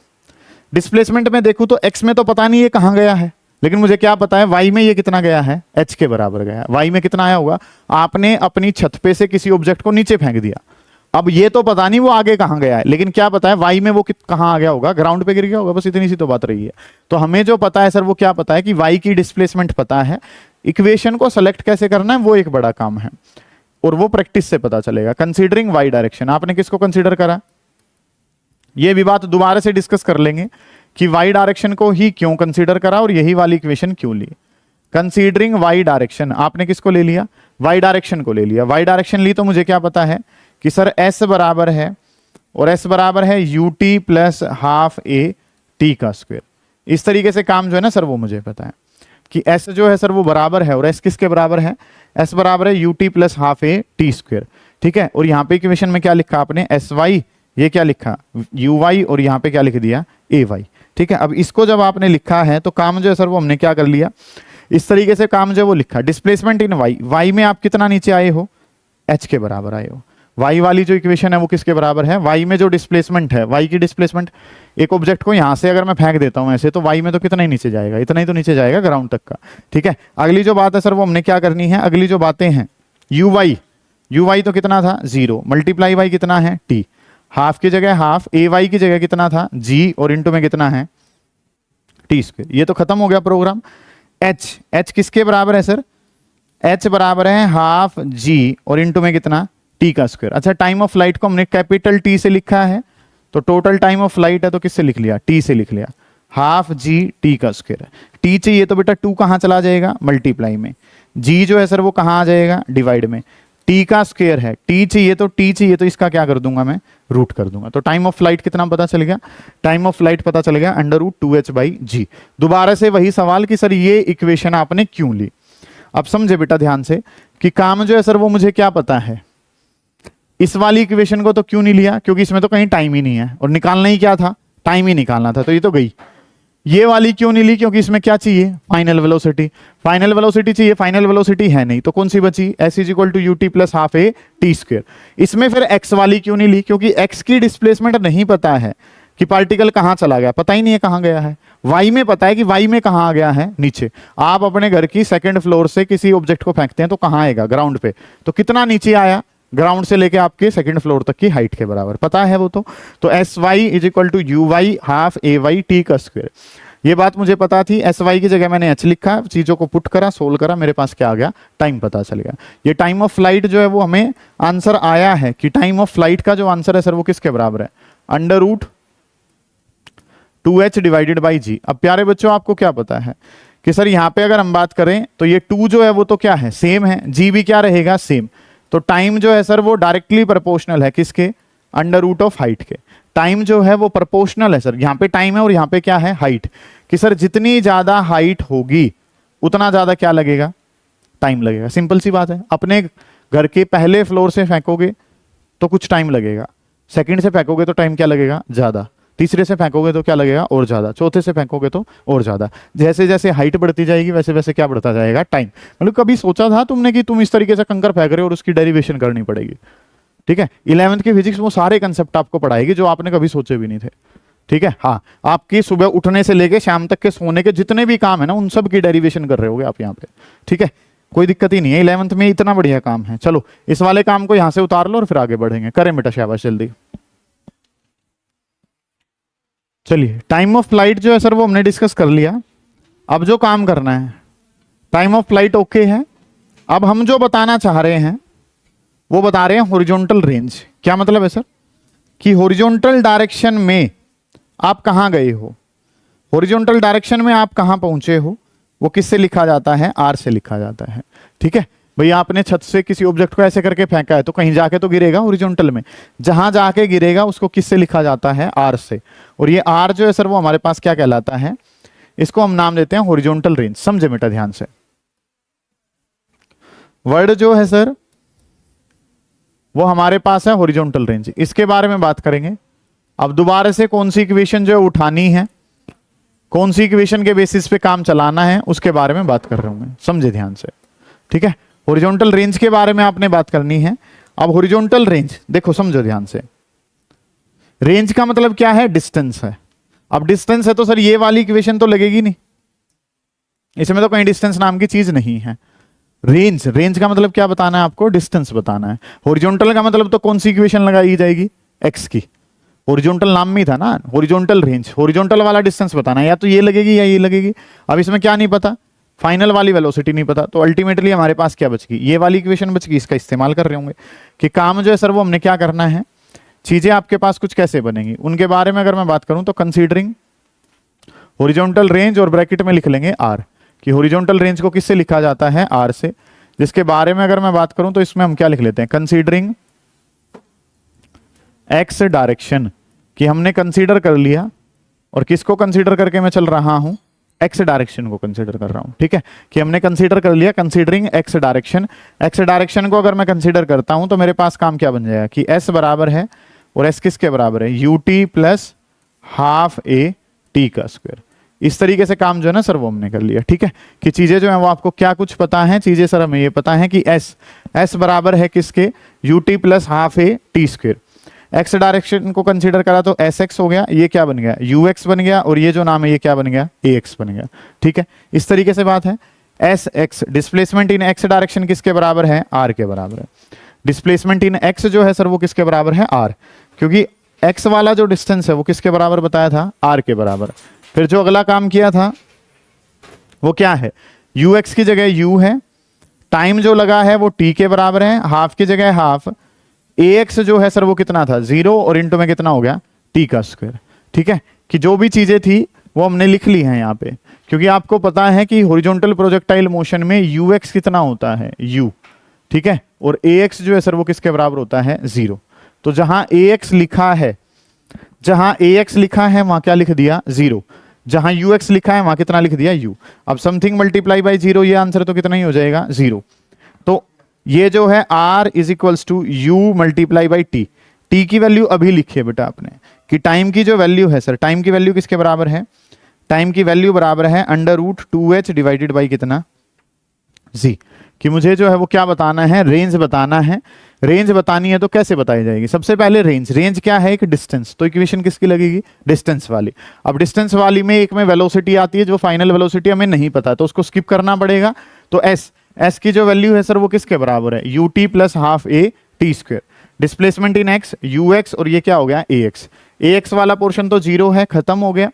डिस्प्लेसमेंट में देखूं तो एक्स में तो पता नहीं ये कहां गया है, लेकिन मुझे क्या पता है वाई में ये कितना गया है, एच के बराबर गया है। वाई में कितना आया होगा, आपने अपनी छत पे से किसी ऑब्जेक्ट को नीचे फेंक दिया, अब ये तो पता नहीं वो आगे कहां गया है, लेकिन क्या पता है वाई में वो कहां आ गया होगा, ग्राउंड पे गिर गया होगा। बस इतनी सी तो बात रही है। तो हमें जो पता है सर वो क्या पता है कि वाई की डिस्प्लेसमेंट पता है। इक्वेशन को सेलेक्ट कैसे करना है वो एक बड़ा काम है, और वो प्रैक्टिस से पता चलेगा। कंसीडरिंग वाई डायरेक्शन, आपने किसको कंसीडर करा, ये भी बात दोबारा से डिस्कस कर लेंगे कि वाई डायरेक्शन को ही क्यों कंसीडर करा और यही वाली इक्वेशन क्यों ली। कंसीडरिंग वाई डायरेक्शन, आपने किसको ले लिया, वाई डायरेक्शन को ले लिया। वाई डायरेक्शन ली तो मुझे क्या पता है कि सर s बराबर है, और s बराबर है ut प्लस हाफ ए टी का स्क्वायर। इस तरीके से काम जो है ना सर वो मुझे पता है कि s जो है सर वो बराबर है, और s किसके बराबर है, s बराबर है ut plus half A T square. ठीक है, और यहाँ पे इक्वेशन में क्या लिखा आपने, sy, ये क्या लिखा uy, और यहाँ पे क्या लिख दिया ay। ठीक है, अब इसको जब आपने लिखा है तो काम जो है सर वो हमने क्या कर लिया, इस तरीके से काम जो है वो लिखा। डिस्प्लेसमेंट इन y, y में आप कितना नीचे आए हो, h के बराबर आए हो। y वाली जो इक्वेशन है वो किसके बराबर है, y में जो डिस्प्लेसमेंट है, y की डिस्प्लेसमेंट, एक ऑब्जेक्ट को यहां से अगर मैं फेंक देता हूं ऐसे, तो y में तो कितना ही नीचे जाएगा, इतना ही तो नीचे जाएगा ग्राउंड तक का। ठीक है, अगली जो बात है सर वो हमने क्या करनी है, अगली जो बातें हैं uy तो कितना था 0, मल्टीप्लाई बाई कितना है t, हाफ की जगह हाफ, ay की जगह कितना था g, और इंटू में कितना है टी स्क्वायर। ये तो खत्म हो गया प्रोग्राम। h किसके बराबर है सर, h बराबर है हाफ g, और इंटू में कितना t का स्क्वायर। अच्छा, टाइम ऑफ फ्लाइट को हमने कैपिटल T से लिखा है, तो टोटल टाइम ऑफ फ्लाइट है तो किससे लिख लिया, t से लिख लिया, हाफ g t का स्क्वायर है। t चाहिए तो बेटा 2 कहां चला जाएगा, मल्टीप्लाई में, g जो है सर वो कहां आ जाएगा, डिवाइड में, t का स्क्वायर है, t चाहिए तो इसका क्या कर दूंगा मैं, रूट कर दूंगा। तो टाइम ऑफ फ्लाइट कितना पता चल गया, टाइम ऑफ फ्लाइट पता चल गया √2h/g। दोबारा से वही सवाल कि सर ये इक्वेशन आपने क्यों ली। अब समझे बेटा ध्यान से कि काम जो है सर वो मुझे क्या पता है, इस वाली इक्वेशन को तो क्यों नहीं लिया, क्योंकि इसमें तो कहीं टाइम ही नहीं है, और निकालना ही क्या था, टाइम ही निकालना था, तो ये तो गई। ये वाली क्यों नहीं ली, क्योंकि इसमें क्या चाहिए, फाइनल वेलोसिटी। फाइनल वेलोसिटी चाहिए, फाइनल वेलोसिटी है नहीं, तो कौन सी बची, s equal to ut plus half A T square. इसमें फिर x वाली क्यों नहीं ली, क्योंकि x की डिस्प्लेसमेंट नहीं पता है कि पार्टिकल कहां चला गया, पता ही नहीं है कहां गया है। y में पता है कि y में कहां आ गया है, नीचे। आप अपने घर की सेकंड फ्लोर से किसी ऑब्जेक्ट को फेंकते हैं तो कहां आएगा, ग्राउंड पे, तो कितना नीचे आया, ग्राउंड से लेके आपके सेकंड फ्लोर तक की हाइट के बराबर, पता है वो तो sy is equal to uy half ay t का स्क्वायर। ये बात मुझे पता थी, sy की जगह मैंने h लिखा, चीजों को पुट करा, सोल्व करा, मेरे पास क्या आ गया, टाइम पता चल गया। ये टाइम ऑफ फ्लाइट जो है वो हमें आंसर आया है कि टाइम ऑफ फ्लाइट का जो आंसर है सर वो किसके बराबर है, √2h डिवाइडेड बाई g। अब प्यारे बच्चों आपको क्या पता है कि सर यहाँ पे अगर हम बात करें तो ये 2 जो है वो तो क्या है, सेम है, g भी क्या रहेगा, सेम। तो टाइम जो है सर वो डायरेक्टली प्रोपोर्शनल है किसके, √ ऑफ हाइट के। टाइम जो है वो प्रोपोर्शनल है सर, यहाँ पे टाइम है और यहाँ पे क्या है, हाइट, कि सर जितनी ज्यादा हाइट होगी उतना ज्यादा क्या लगेगा, टाइम लगेगा। सिंपल सी बात है। अपने घर के पहले फ्लोर से फेंकोगे तो कुछ टाइम लगेगा, सेकंड से फेंकोगे तो टाइम क्या लगेगा, ज्यादा, तीसरे से फेंकोगे तो क्या लगेगा, और ज्यादा, चौथे से फेंकोगे तो और ज्यादा। जैसे जैसे हाइट बढ़ती जाएगी वैसे वैसे क्या बढ़ता जाएगा, टाइम। मतलब कभी सोचा था तुमने कि तुम इस तरीके से कंकर फेंक रहे हो और उसकी डेरिवेशन करनी पड़ेगी। ठीक है, 11th की फिजिक्स वो सारे कंसेप्ट आपको पढ़ाएगी जो आपने कभी सोचे भी नहीं थे। ठीक है, हाँ, आपकी सुबह उठने से लेके शाम तक के सोने के जितने भी काम है ना उन सब की डेरिवेशन कर रहे होगे आप यहाँ पे। ठीक है, कोई दिक्कत ही नहीं है, 11th में इतना बढ़िया काम है। चलो इस वाले काम को यहाँ से उतार लो और फिर आगे बढ़ेंगे। करें बेटा, शाबाश, जल्दी। चलिए, टाइम ऑफ फ्लाइट जो है सर वो हमने डिस्कस कर लिया। अब जो काम करना है, टाइम ऑफ फ्लाइट ओके है। अब हम जो बताना चाह रहे हैं वो बता रहे हैं हॉरिजॉन्टल रेंज। क्या मतलब है सर, कि हॉरिजॉन्टल डायरेक्शन में आप कहां गए हो, हॉरिजॉन्टल डायरेक्शन में आप कहां पहुंचे हो, वो किससे लिखा जाता है, आर से लिखा जाता है। ठीक है, भाई आपने छत से किसी ऑब्जेक्ट को ऐसे करके फेंका है तो कहीं जाके तो गिरेगा हॉरिजॉन्टल में, जहां जाके गिरेगा उसको किससे लिखा जाता है, आर से। और ये आर जो है सर वो हमारे पास क्या कहलाता है, इसको हम नाम देते हैं हॉरिजॉन्टल रेंज। समझे बेटा ध्यान से, वर्ड जो है सर वो हमारे पास है हॉरिजॉन्टल रेंज, इसके बारे में बात करेंगे। अब दोबारा से कौन सी इक्वेशन जो है उठानी है, कौन सी इक्वेशन के बेसिस पे काम चलाना है, उसके बारे में बात कर रहे होंगे। समझे ध्यान से, ठीक है। हॉरिजॉन्टल रेंज के बारे में आपने बात करनी है। अब हॉरिजॉन्टल रेंज देखो, समझो ध्यान से, रेंज का मतलब क्या है, डिस्टेंस है। अब डिस्टेंस है तो सर ये वाली इक्वेशन तो लगेगी नहीं, इसमें तो कहीं डिस्टेंस नाम की चीज नहीं है। रेंज, रेंज का मतलब क्या बताना है आपको, डिस्टेंस बताना है। हॉरिजॉन्टल का मतलब तो कौन सी इक्वेशन लगाई जाएगी, एक्स की। हॉरिजॉन्टल नाम में ही था ना, हॉरिजॉन्टल रेंज, हॉरिजॉन्टल वाला डिस्टेंस बताना है, या तो ये लगेगी या ये लगेगी। अब इसमें क्या नहीं पता, फाइनल वाली वेलोसिटी नहीं पता, तो अल्टीमेटली हमारे पास क्या बच गई, ये वाली इक्वेशन बच गई। इसका इस्तेमाल कर रहे होंगे कि काम जो है सर वो हमने क्या करना है, चीजें आपके पास कुछ कैसे बनेंगी उनके बारे में अगर मैं बात करूं तो कंसीडरिंग हॉरिजॉन्टल रेंज और ब्रैकेट में लिख लेंगे आर, कि हॉरिजॉन्टल रेंज को किससे लिखा जाता है, आर से। जिसके बारे में अगर मैं बात करूं तो इसमें हम क्या लिख लेते हैं, कंसीडरिंग एक्स डायरेक्शन, कि हमने कंसीडर कर लिया, और किसको कंसीडर करके मैं चल रहा हूं, एक्स डायरेक्शन को कंसीडर कर रहा हूं, ठीक है। कि हमने कंसीडर कर लिया, considering x direction. X direction को अगर मैं कंसीडर करता हूं तो मेरे पास काम क्या बन जाएगा कि एस बराबर है, और एस किसके बराबर है, यू टी प्लस हाफ ए टी का स्क्वायर। इस तरीके से काम जो है ना सर वो हमने कर लिया, ठीक है। कि चीजें जो है वो आपको क्या कुछ पता है, चीजें सर हमें ये पता है कि एस बराबर है किसके, U T plus half A T square. X direction को कंसीडर करा तो एस एक्स हो गया, ये क्या बन गया, यू एक्स बन गया, और ये जो नाम है ये क्या बन गया, ए एक्स बन गया, ठीक है। इस तरीके से बात है। S x, displacement in x direction किसके बराबर है, आर के बराबर है। डिस्प्लेसमेंट इन एक्स जो है सर वो किसके बराबर है, आर, क्योंकि एक्स वाला जो डिस्टेंस है वो किसके बराबर बताया था, आर के बराबर। फिर जो अगला काम किया था वो क्या है, यू एक्स की जगह यू है, टाइम जो लगा है वो टी के बराबर है, हाफ की जगह हाफ, ए एक्स जो है सर वो कितना था, 0, और इंटू में कितना हो गया, टी का स्क्वायर, ठीक है। कि जो भी चीजें थी वो हमने लिख ली हैं यहाँ पे, क्योंकि आपको पता है कि हॉरिजॉन्टल प्रोजेक्टाइल मोशन में यू एक्स कितना होता है, यू, ठीक है। और ए एक्स जो है सर वो किसके बराबर होता है, 0। तो जहां ए एक्स लिखा है, जहां ए एक्स लिखा है वहां क्या लिख दिया, 0। जहां यू एक्स लिखा है वहां कितना लिख दिया, यू। अब समथिंग मल्टीप्लाई बाई 0, ये आंसर तो कितना ही हो जाएगा, 0। तो ये जो है r is equals to u multiply by t. T की वैल्यू अभी लिखिए बेटा आपने, कि टाइम की जो वैल्यू है सर, टाइम की वैल्यू किसके बराबर है, टाइम की वैल्यू बराबर है √2h डिवाइडेड बाई कितना, जी। कि मुझे जो है वो क्या बताना है, रेंज बताना है। रेंज बतानी है तो कैसे बताई जाएगी, सबसे पहले रेंज, रेंज क्या है, एक डिस्टेंस, तो इक्वेशन किसकी लगेगी, डिस्टेंस वाली। अब डिस्टेंस वाली में एक में वेलोसिटी आती है, जो फाइनल वेलोसिटी हमें नहीं पता तो उसको स्किप करना पड़ेगा। तो एस की जो वैल्यू है सर वो किसके बराबर है, U T plus half A T square. Displacement in x, you x, और ये क्या हो गया, ए एक्स। ए एक्स वाला पोर्शन तो 0 है, खत्म हो गया।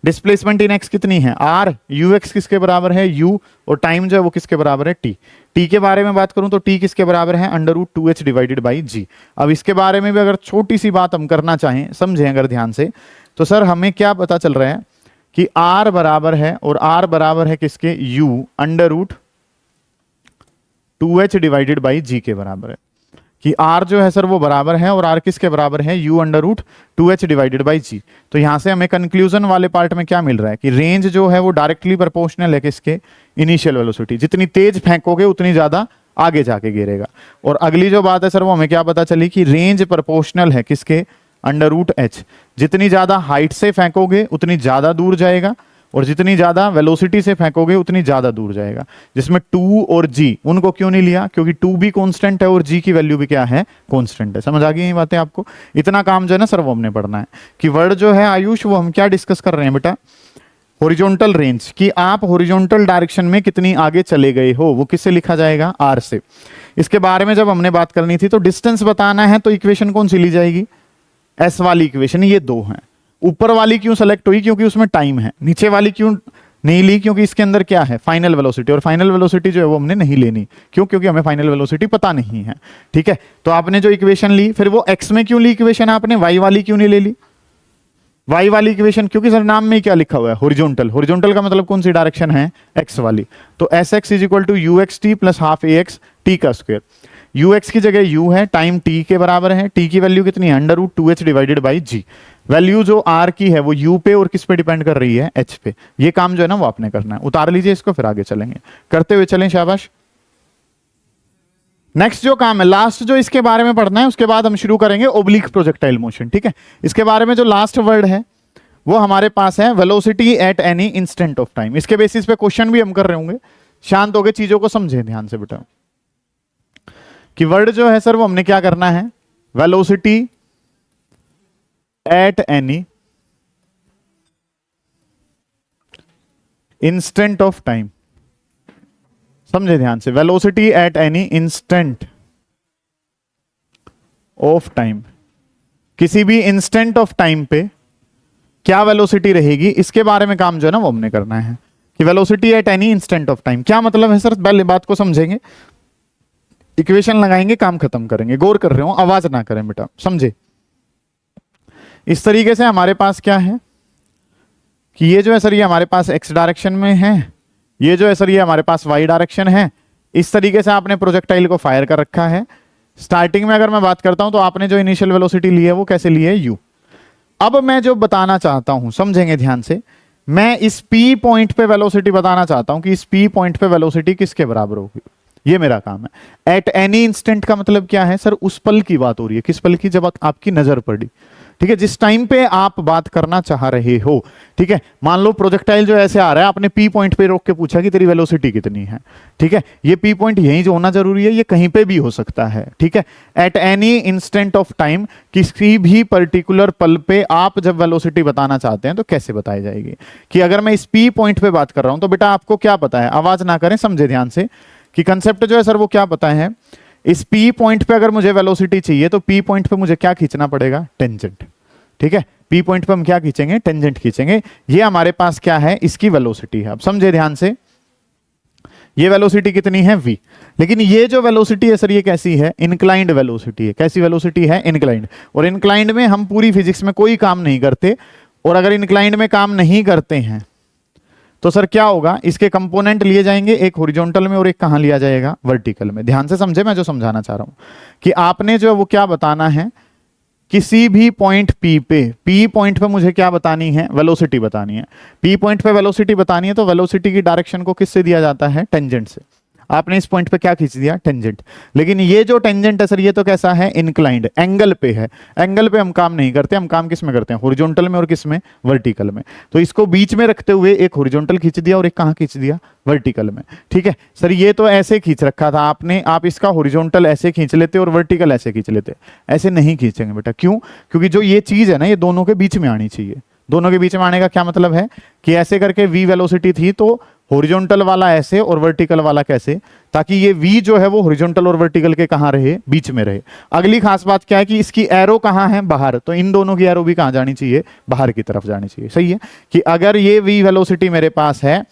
डिस्प्लेसमेंट इन एक्स कितनी है, आर, यू एक्स किसके बराबर है, यू, और टाइम जो है वो किसके बराबर है, टी। टी के बारे में बात करूं तो टी किसके बराबर है, √2h डिवाइडेड बाई जी। अब इसके बारे में भी अगर छोटी सी बात हम करना चाहें, समझें अगर ध्यान से, तो सर हमें क्या पता चल रहा है कि आर बराबर है, और आर बराबर है किसके, यू √2h डिवाइडेड बाई जी के बराबर है। कि r जो है सर वो बराबर है, और r किसके बराबर है, u √2h डिवाइडेड बाई जी। तो यहां से हमें कंक्लूजन वाले पार्ट में क्या मिल रहा है कि रेंज जो है वो डायरेक्टली प्रोपोर्शनल है किसके, इनिशियल वेलोसिटी। जितनी तेज फेंकोगे उतनी ज्यादा आगे जाके गिरेगा। और अगली जो बात है सर वो हमें क्या पता चली कि रेंज प्रोपोर्शनल है किसके, √h। जितनी ज्यादा हाइट से फेंकोगे उतनी ज्यादा दूर जाएगा, और जितनी ज्यादा वेलोसिटी से फेंकोगे उतनी ज्यादा दूर जाएगा। जिसमें 2 और g, उनको क्यों नहीं लिया, क्योंकि 2 भी कांस्टेंट है और g की वैल्यू भी क्या है, कांस्टेंट है। समझ आ गई ये बातें आपको। इतना काम जो है ना सर वो हमने पढ़ना है। कि वर्ड जो है आयुष वो हम क्या डिस्कस कर रहे हैं बेटा, हॉरिजॉन्टल रेंज, कि आप हॉरिजॉन्टल डायरेक्शन में कितनी आगे चले गए हो, वो किससे लिखा जाएगा, r से। इसके बारे में जब हमने बात करनी थी तो डिस्टेंस बताना है, तो इक्वेशन कौन सी ली जाएगी, एस वाली इक्वेशन। ये 2 हैं। ऊपर वाली क्यों सेलेक्ट हुई, क्योंकि उसमें टाइम है। नीचे वाली क्यों नहीं ली, क्योंकि इसके अंदर क्या है, फाइनल वेलोसिटी, और फाइनल वेलोसिटी जो है वो हमने नहीं लेनी। क्यों, क्योंकि हमें फाइनल वेलोसिटी पता नहीं है, ठीक है। तो आपने जो इक्वेशन ली, फिर वो एक्स में क्यों ली इक्वेशन आपने, वाई वाली क्यों नहीं ले ली, वाई वाली इक्वेशन, क्योंकि सर नाम में क्या लिखा हुआ है, हॉरिजॉन्टल। हॉरिजॉन्टल का मतलब कौन सी डायरेक्शन है, एक्स वाली। तो s x is equal to u x t plus half a x t का स्क्वायर। यू एक्स की जगह यू है, टाइम टी के बराबर है, टी की वैल्यू कितनी है √2h divided by g. Value जो आर की है वो यू पे और किस पे डिपेंड कर रही है, एच पे। ये काम जो है ना वो आपने करना है। उतार लीजिए इसको, फिर आगे चलेंगे, करते हुए चलें, शाबाश। नेक्स्ट जो काम है, लास्ट जो इसके बारे में पढ़ना है, उसके बाद हम शुरू करेंगे ओब्लिक प्रोजेक्टाइल मोशन, ठीक है। इसके बारे में जो लास्ट वर्ड है वो हमारे पास है velocity at any instant of time. इसके बेसिस पे क्वेश्चन भी हम कर रहे होंगे, शांत होकर चीजों को समझे ध्यान से बेटा। कि वर्ड जो है सर वो हमने क्या करना है, velocity at any instant of time, समझे ध्यान से, velocity at any instant of time, किसी भी इंस्टेंट ऑफ टाइम पे क्या वेलोसिटी रहेगी, इसके बारे में काम जो है ना वो हमने करना है। कि velocity at any instant of time क्या मतलब है सर, पहले बात को समझेंगे, इक्वेशन लगाएंगे, काम खत्म करेंगे। गौर कर रहे हो, आवाज ना करें बेटा, समझे। इस तरीके से हमारे पास क्या है कि ये जो है सर ये हमारे पास एक्स डायरेक्शन में है, ये जो है सर ये हमारे पास वाई डायरेक्शन है। इस तरीके से आपने प्रोजेक्टाइल को फायर कर रखा है। स्टार्टिंग में अगर मैं बात करता हूं तो आपने जो इनिशियल वेलोसिटी ली है वो कैसे ली है, यू। अब मैं जो बताना चाहता हूं, समझेंगे ध्यान से, मैं इस पी पॉइंट पे वेलोसिटी बताना चाहता हूं कि इस पी पॉइंट पे वेलोसिटी किसके बराबर होगी, ये मेरा काम है। एट एनी इंस्टेंट का मतलब क्या है सर, उस पल की बात हो रही है। किस पल की, जब आपकी नजर पड़ी, ठीक है, जिस टाइम पे आप बात करना चाह रहे हो, ठीक है। मान लो प्रोजेक्टाइल जो ऐसे आ रहा है, आपने पी पॉइंट पे रोक के पूछा कि तेरी वेलोसिटी कितनी है, ठीक है। ये पी पॉइंट यहीं जो होना जरूरी है, ये कहीं पे भी हो सकता है, ठीक है। At any instant of time, किसी भी पर्टिकुलर पल पे आप जब वेलोसिटी बताना चाहते हैं तो कैसे बताई जाएगी। कि अगर मैं इस पी पॉइंट पे बात कर रहा हूं तो बेटा आपको क्या पता है, आवाज ना करें, समझे ध्यान से, कि कंसेप्ट जो है सर वो क्या पता है। इस पी पॉइंट पे अगर मुझे वेलोसिटी चाहिए तो पी पॉइंट पे मुझे क्या खींचना पड़ेगा, टेंजेंट, ठीक है। पी पॉइंट पे हम क्या खींचेंगे, टेंजेंट खींचेंगे। ये हमारे पास क्या है, इसकी वेलोसिटी है। अब समझे ध्यान से, ये वेलोसिटी कितनी है, v। लेकिन ये जो वेलोसिटी है सर ये कैसी है, इंक्लाइंड वेलोसिटी है। कैसी वेलोसिटी है, इंक्लाइंड। और इंक्लाइंड में हम पूरी फिजिक्स में कोई काम नहीं करते, और अगर इंक्लाइंड में काम नहीं करते हैं तो सर क्या होगा, इसके कंपोनेंट लिए जाएंगे, एक हॉरिजॉन्टल में और एक कहां लिया जाएगा, वर्टिकल में। ध्यान से समझे मैं जो समझाना चाह रहा हूं, कि आपने जो है वो क्या बताना है, किसी भी पॉइंट P पे, P पॉइंट पे मुझे क्या बतानी है, वेलोसिटी बतानी है। P पॉइंट पे वेलोसिटी बतानी है तो वेलोसिटी की डायरेक्शन को किससे दिया जाता है, टेंजेंट से। आपने इस पॉइंट पे क्या खींच दिया, टेंजेंट। लेकिन ये जो टेंजेंट है सर ये तो कैसा है, इंक्लाइंड, एंगल पे है। एंगल पे हम काम नहीं करते, हम काम किस में करते हैं, हॉरिजॉन्टल में और किस में, वर्टिकल में। तो इसको बीच में रखते हुए एक हॉरिजॉन्टल खींच दिया और एक कहां खींच दिया, वर्टिकल में, ठीक है। सर ये तो ऐसे खींच रखा था आपने, आप इसका हॉरिजॉन्टल ऐसे खींच लेते और वर्टिकल ऐसे खींच लेते। ऐसे नहीं खींचेंगे बेटा, क्यों, क्योंकि जो ये चीज है ना ये दोनों के बीच में आनी चाहिए। दोनों के बीच में आने का क्या मतलब है कि ऐसे करके v वेलोसिटी थी तो हॉरिजॉन्टल वाला ऐसे और वर्टिकल वाला कैसे, ताकि ये v जो है वो हॉरिजॉन्टल और वर्टिकल के कहां रहे, बीच में रहे। अगली खास बात क्या है कि इसकी एरो कहां है, बाहर। तो इन दोनों की एरो भी कहां जानी चाहिए, बाहर की तरफ जानी चाहिए। सही है कि अगर ये v वेलोसिटी मेरे पास है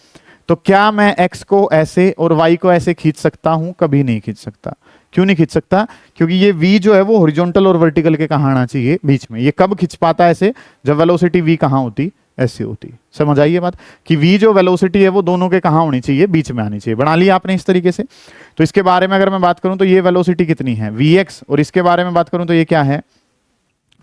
तो क्या मैं x को ऐसे और y को ऐसे खींच सकता हूं, कभी नहीं खींच सकता। क्यों नहीं खींच सकता, क्योंकि ये v जो है वो हॉरिजॉन्टल और वर्टिकल के कहां आना चाहिए, बीच में। ये कब खींच पाता है ऐसे, जब वेलोसिटी v कहां होती, ऐसे होती। समझ आइए बात, कि v जो वेलोसिटी है वो दोनों के कहां होनी चाहिए, बीच में आनी चाहिए। बना लिया आपने इस तरीके से। तो इसके बारे में अगर मैं बात करूं तो ये वेलोसिटी कितनी है, vx, और इसके बारे में बात करूं तो ये क्या है,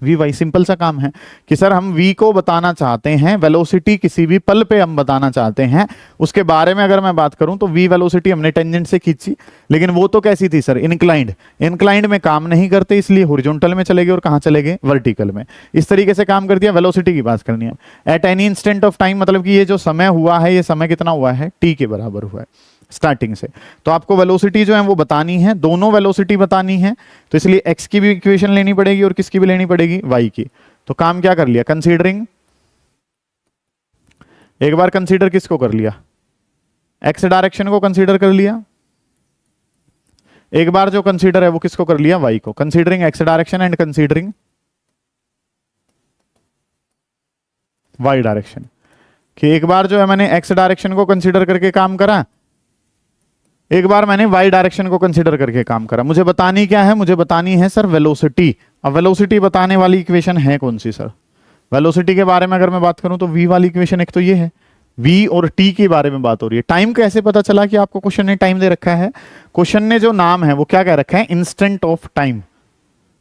vy। सिंपल सा काम है कि सर हम v को बताना चाहते हैं, वेलोसिटी किसी भी पल पे हम बताना चाहते हैं, उसके बारे में अगर मैं बात करूं तो v वेलोसिटी हमने टेंजेंट से खींची, लेकिन वो तो कैसी थी सर, इंक्लाइंड। इंक्लाइंड में काम नहीं करते, इसलिए हॉरिजॉन्टल में चले गए और कहां चले गए, वर्टिकल में। इस तरीके से काम कर दिया। वेलोसिटी की बात करनी है, at any instant of time, मतलब कि ये जो समय हुआ है, ये समय कितना हुआ है, t के बराबर हुआ है स्टार्टिंग से। तो आपको वेलोसिटी जो है वो बतानी है, दोनों वेलोसिटी बतानी है, तो इसलिए x की भी इक्वेशन लेनी पड़ेगी और किसकी भी लेनी पड़ेगी, y की। तो काम क्या कर लिया, कंसीडरिंग, एक बार कंसीडर किसको कर लिया, x डायरेक्शन को कंसीडर कर लिया। एक बार जो कंसीडर है वो किसको कर लिया, y को। Considering x direction and considering y direction. कि एक बार जो है मैंने x डायरेक्शन को कंसीडर करके काम करा, एक बार मैंने y डायरेक्शन को कंसीडर करके काम करा। मुझे बतानी क्या है, मुझे बतानी है सर वेलोसिटी। अब वेलोसिटी बताने वाली इक्वेशन है कौन सी सर, वेलोसिटी के बारे में अगर मैं बात करूं तो v वाली इक्वेशन एक तो ये है, v और t के बारे में बात हो रही है। टाइम कैसे पता चला कि आपको क्वेश्चन ने टाइम दे रखा है? क्वेश्चन ने जो नाम है वो क्या कह रखा है? Instant of time.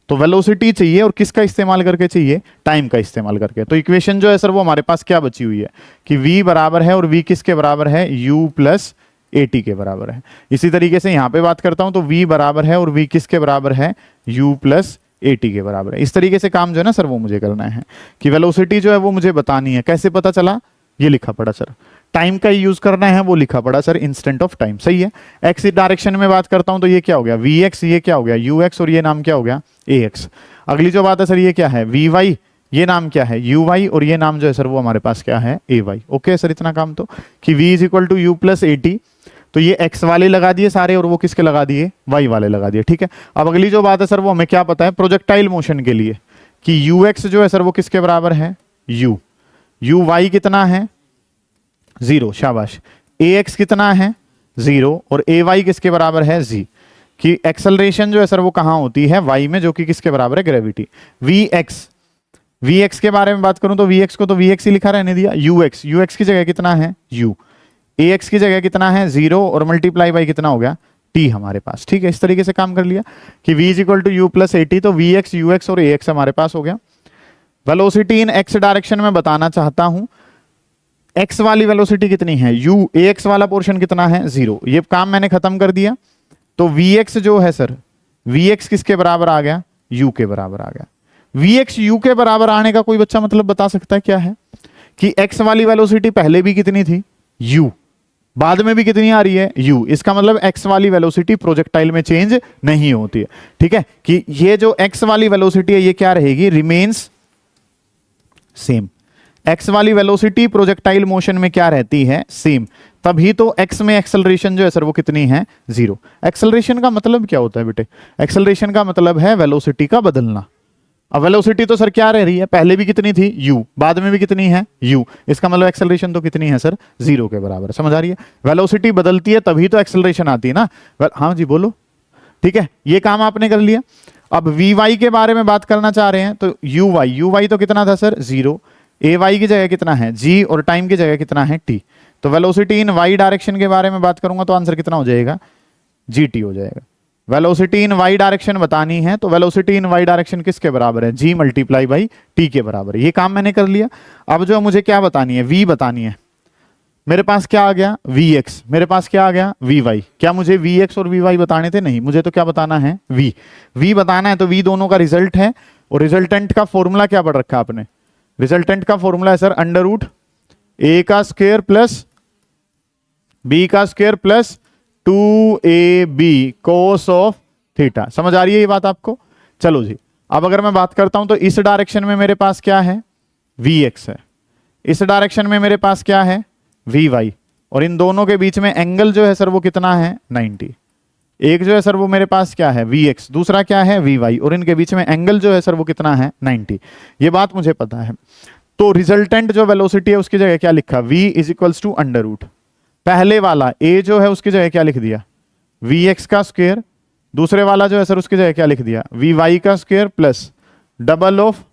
तो वेलोसिटी चाहिए और किसका इस्तेमाल करके चाहिए? टाइम का इस्तेमाल करके। तो इक्वेशन जो है सर वो हमारे पास क्या बची हुई है कि v बराबर है, और v किसके बराबर है? u प्लस at के बराबर है। इसी तरीके से यहां पे बात करता हूं तो v बराबर है, और v किसके बराबर है? u प्लस at के बराबर है। इस तरीके से काम जो है ना सर वो मुझे करना है कि वेलोसिटी जो है वो मुझे बतानी है। कैसे पता चला? ये लिखा पड़ा सर, टाइम का यूज करना है, वो लिखा पड़ा सर इंस्टेंट ऑफ टाइम। सही है। एक्स डायरेक्शन में बात करता हूं तो ये क्या हो गया? vx, ये क्या हो गया? ux, और ये नाम क्या हो गया? ax। अगली जो बात है सर ये क्या है? vy, ये नाम क्या है? uy, और ये नाम जो है सर वो हमारे पास क्या है? ay। ओके सर, इतना काम तो कि v is equal to u plus at, तो ये x वाले लगा दिए सारे, और वो किसके लगा दिए? y वाले लगा दिए। ठीक है। अब अगली जो बात है सर वो हमें क्या पता है प्रोजेक्टाइल मोशन के लिए कि ux जो है सर वो किसके बराबर है? uy कितना है? 0। शाबाश। ax कितना है? 0। और ay किसके बराबर है? g। कि एक्सेलरेशन जो है सर वो कहां होती है? y में, जो कि किसके बराबर है? ग्रेविटी। vx के बारे में बात करूं तो vx को तो vx ही लिखा रहने दिया। ux की जगह कितना है? u। ax की जगह कितना है? 0, और मल्टीप्लाई बाई कितना हो गया? t हमारे पास। ठीक है। इस तरीके से काम कर लिया कि v is equal to u plus at, तो vx, ux और ax हमारे पास हो गया। वेलोसिटी इन x डायरेक्शन में बताना चाहता हूं। x वाली वेलोसिटी कितनी है? u। ax वाला पोर्शन कितना है? 0। ये काम मैंने खत्म कर दिया। तो vx जो है सर, vx किसके बराबर आ गया? u के बराबर आ गया। vx u के बराबर आने का कोई बच्चा मतलब बता सकता है क्या है? कि x वाली वेलोसिटी पहले भी कितनी थी? u। बाद में भी कितनी आ रही है? u। इसका मतलब x वाली वेलोसिटी प्रोजेक्टाइल में चेंज नहीं होती है। ठीक है। कि ये जो x वाली वेलोसिटी है ये क्या रहेगी? Remains same. x वाली वेलोसिटी प्रोजेक्टाइल मोशन में क्या रहती है? सेम। तभी तो x में एक्सेलरेशन जो है सर वो कितनी है? 0। एक्सेलरेशन का मतलब क्या होता है बेटे? एक्सेलरेशन का मतलब है वेलोसिटी का बदलना। अब वेलोसिटी तो सर क्या रह रही है? पहले भी कितनी थी? u। बाद में भी कितनी है? u। इसका मतलब एक्सेलरेशन तो कितनी है सर? 0 के बराबर। समझ आ रही है? वेलोसिटी बदलती है तभी तो एक्सेलरेशन आती है ना। हाँ जी बोलो। ठीक है। ये काम आपने कर लिया। अब vy के बारे में बात करना चाह रहे हैं तो uy तो कितना था सर? 0। ay की जगह कितना है? g, और टाइम की जगह कितना है? t। तो वेलोसिटी इन y डायरेक्शन के बारे में बात करूंगा तो आंसर कितना हो जाएगा? gt हो जाएगा। वेलोसिटी इन y डायरेक्शन बतानी है तो वेलोसिटी इन y डायरेक्शन किसके बराबर है? g मल्टीप्लाई बाई t के बराबर है। ये काम मैंने कर लिया। अब जो मुझे क्या बतानी है? v बतानी है। मेरे पास क्या आ गया? vx। मेरे पास क्या आ गया? vy। क्या मुझे vx और vy बताने थे? नहीं, मुझे तो क्या बताना है? v बताना है। तो v दोनों का रिजल्ट है, और रिजल्टेंट का फॉर्मूला क्या पढ़ रखा आपने? रिजल्टेंट का फॉर्मूला है सर अंडर रूट a का स्क्वायर प्लस b का square plus 2ab cos of theta. समझ आ रही है ये बात आपको? चलो जी। अब अगर मैं बात करता हूं तो इस डायरेक्शन में मेरे पास क्या है? vx है। इस डायरेक्शन में मेरे पास क्या है? vy। और इन दोनों के बीच में एंगल जो है सर वो कितना है? 90। एक जो है सर वो मेरे पास क्या है? vx। दूसरा क्या है? vy। और इनके बीच में एंगल जो है सर वो कितना है? 90। ये बात मुझे पता है। तो रिजल्टेंट जो वेलोसिटी है उसकी जगह क्या लिखा? v is equals to under root, पहले वाला a जो है उसकी जगह क्या लिख दिया? vx का स्क्वायर। दूसरे वाला जो है सर उसकी जगह क्या लिख दिया? vy का square plus double of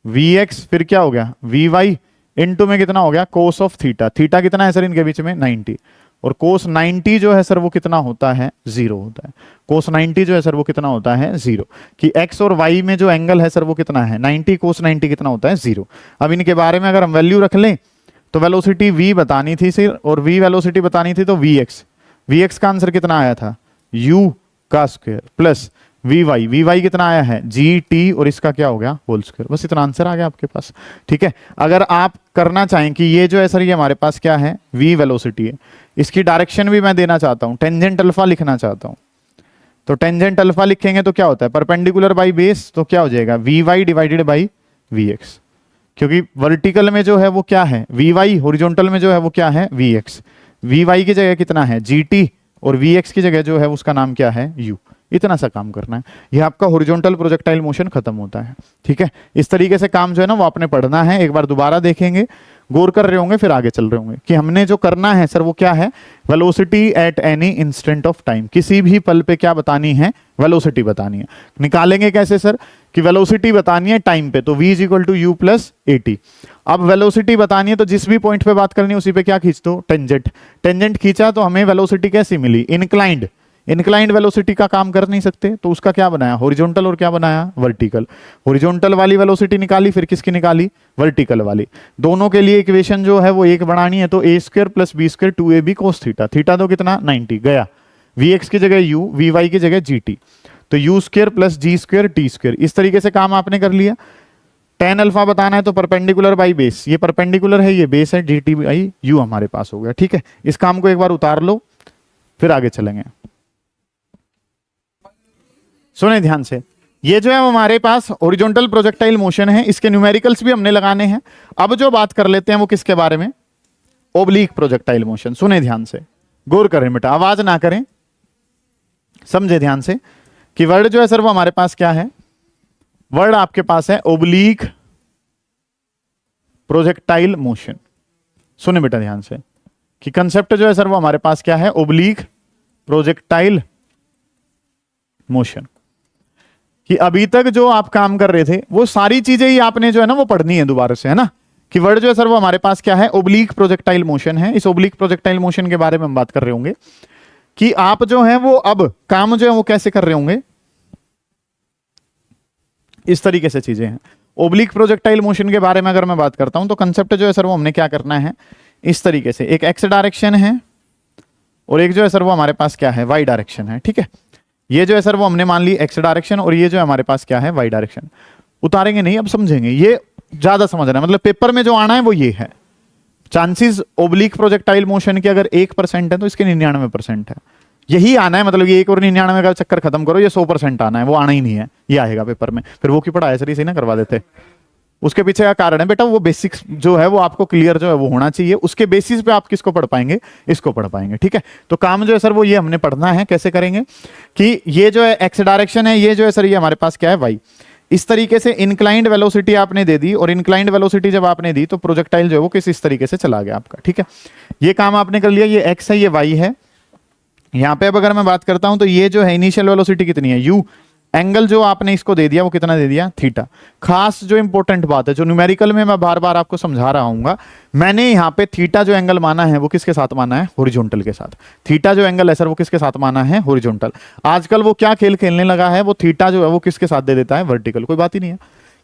vx, फिर क्या हो गया? vy इनटू में कितना हो गया? cos of theta. थीटा कितना है सर इनके बीच में? 90। और cos 90 जो है सर वो कितना होता है? 0 होता है। cos 90 जो है सर वो कितना होता है? 0। कि x और y में जो एंगल है सर वो कितना है? 90। cos 90 कितना होता है? 0। अब इनके बारे में अगर हम वैल्यू रख लें तो वेलोसिटी v बतानी थी सर, और v वेलोसिटी बतानी थी तो vx का आंसर कितना आया था? u का स्क्वायर प्लस vy कितना आया है? gt, और इसका क्या हो गया? Whole square. बस इतना आंसर आ गया आपके पास। ठीक है। अगर आप करना चाहें कि ये जो है सर ये हमारे पास क्या है? v वेलोसिटी है, इसकी डायरेक्शन भी मैं देना चाहता हूं, टेंजेंट अल्फा लिखना चाहता हूं, तो टेंजेंट अल्फा लिखेंगे तो क्या होता है? परपेंडिकुलर बाई बेस, तो क्या हो जाएगा? vy divided by vx। क्योंकि वर्टिकल में जो है वो क्या है? vy, हॉरिजॉन्टल में जो है वो क्या है? vx। vy की जगह कितना है? gt, और vx की जगह जो है उसका नाम क्या है? u। इतना सा काम करना है। यह आपका हॉरिजॉन्टल प्रोजेक्टाइल मोशन खत्म होता है। ठीक है। इस तरीके से काम जो है ना वो आपने पढ़ना है। एक बार दोबारा देखेंगे, गौर कर रहे होंगे, फिर आगे चल रहे होंगे कि हमने जो करना है सर वो क्या है? Velocity at any instant of time. किसी भी पल पे क्या बतानी है? वेलोसिटी बतानी है। निकालेंगे कैसे सर? कि वेलोसिटी बतानी है टाइम पे, तो v is equal to u plus a t. अब वेलोसिटी बतानी है तो जिस भी पॉइंट पे बात करनी है उसी पे क्या खींच दो, टेंजेंट। टेंजेंट खींचा तो हमें वेलोसिटी कैसी मिली, इंक्लाइंड। इंक्लाइंड वेलोसिटी का काम कर नहीं सकते, तो उसका क्या बनाया, हॉरिजॉन्टल और क्या बनाया, वर्टिकल। हॉरिजॉन्टल वाली वेलोसिटी निकाली, फिर किसकी निकाली, वर्टिकल वाली। दोनों के लिए इक्वेशन जो है वो एक बनानी है, तो A square plus B square 2ab cos theta. Theta तो कितना 90 गया, vx की जगह u, vy की जगह gt, तो u square plus g square t square. इस तरीके से काम आपने कर लिया। tan अल्फा बताना है तो परपेंडिकुलर बाई बेस, ये परपेंडिकुलर है, ये बेस है, dt बाई u हमारे पास हो गया। ठीक है, इस काम को एक बार उतार लो, फिर आगे चलेंगे। सुने ध्यान से, ये जो है हमारे पास हॉरिजॉन्टल प्रोजेक्टाइल मोशन है, इसके न्यूमेरिकल्स भी हमने लगाने हैं। अब जो बात कर लेते हैं वो किसके बारे में, ओब्लिक प्रोजेक्टाइल मोशन। सुने ध्यान से, गौर करें बेटा, आवाज ना करें, समझे ध्यान से कि वर्ड जो है सर वो हमारे पास क्या है, वर्ड आपके पास है ओब्लिक प्रोजेक्टाइल मोशन। सुने बेटा ध्यान से कि कंसेप्ट जो है सर वो हमारे पास क्या है, ओब्लिक प्रोजेक्टाइल मोशन। कि अभी तक जो आप काम कर रहे थे वो सारी चीजें ही आपने जो है ना वो पढ़नी है दोबारा से, है ना। कि वर्ड जो है सर वो हमारे पास क्या है, ओब्लिक प्रोजेक्टाइल मोशन है। इस ओब्लिक प्रोजेक्टाइल मोशन के बारे में हम बात कर रहे होंगे कि आप जो है वो अब काम जो है वो कैसे कर रहे होंगे, इस तरीके से चीजें हैं। ओब्लिक प्रोजेक्टाइल मोशन के बारे में अगर मैं बात करता हूं तो कंसेप्ट जो है सर वो हमने क्या करना है, इस तरीके से, एक एक्स डायरेक्शन है और एक जो है सर वो हमारे पास क्या है, वाई डायरेक्शन है। ठीक है, ये जो है सर वो हमने मान ली एक्स डायरेक्शन और ये जो है हमारे पास क्या है, वाई डायरेक्शन। उतारेंगे नहीं, अब समझेंगे, ये ज्यादा समझना है, मतलब पेपर में जो आना है वो ये है। चांसेस ओब्लिक प्रोजेक्टाइल मोशन के अगर 1% है तो इसके 99% है, यही आना है। मतलब ये 1 और 99 का चक्कर खत्म करो, ये 100% आना है, वो आना ही नहीं है, ये आएगा पेपर में। फिर वो की पढ़ाई सर इसे ना करवा देते, उसके पीछे का कारण है बेटा, वो बेसिक्स जो है वो आपको क्लियर जो है वो होना चाहिए, उसके बेसिस पे आप किसको पढ़ पाएंगे, इसको पढ़ पाएंगे। ठीक है, तो काम जो है सर वो ये हमने पढ़ना है, कैसे करेंगे कि ये जो है एक्स डायरेक्शन है, ये जो है सर ये हमारे पास क्या है, वाई। इस तरीके से इंक्लाइंड वेलोसिटी आपने दे दी, और इंक्लाइंड वेलोसिटी जब आपने दी तो प्रोजेक्टाइल जो है वो किस इस तरीके से चला गया आपका। ठीक है, ये काम आपने कर लिया, ये एक्स है, ये वाई है। यहां पे अब अगर मैं बात करता हूं तो ये जो है इनिशियल वेलोसिटी कितनी है, यू। एंगल जो आपने इसको दे दिया वो कितना दे दिया, थीटा। खास जो इंपॉर्टेंट बात है, जो न्यूमेरिकल में मैं बार बार आपको समझा रहा हूँ, मैंने यहाँ पे थीटा जो एंगल माना है वो किसके साथ माना है, हॉरिजॉन्टल के साथ। थीटा जो एंगल है सर वो किसके साथ माना है, हॉरिजॉन्टल। आजकल वो क्या खेल खेलने लगा है, वो थीटा जो है वो किसके साथ दे देता है, वर्टिकल। कोई बात ही नहीं है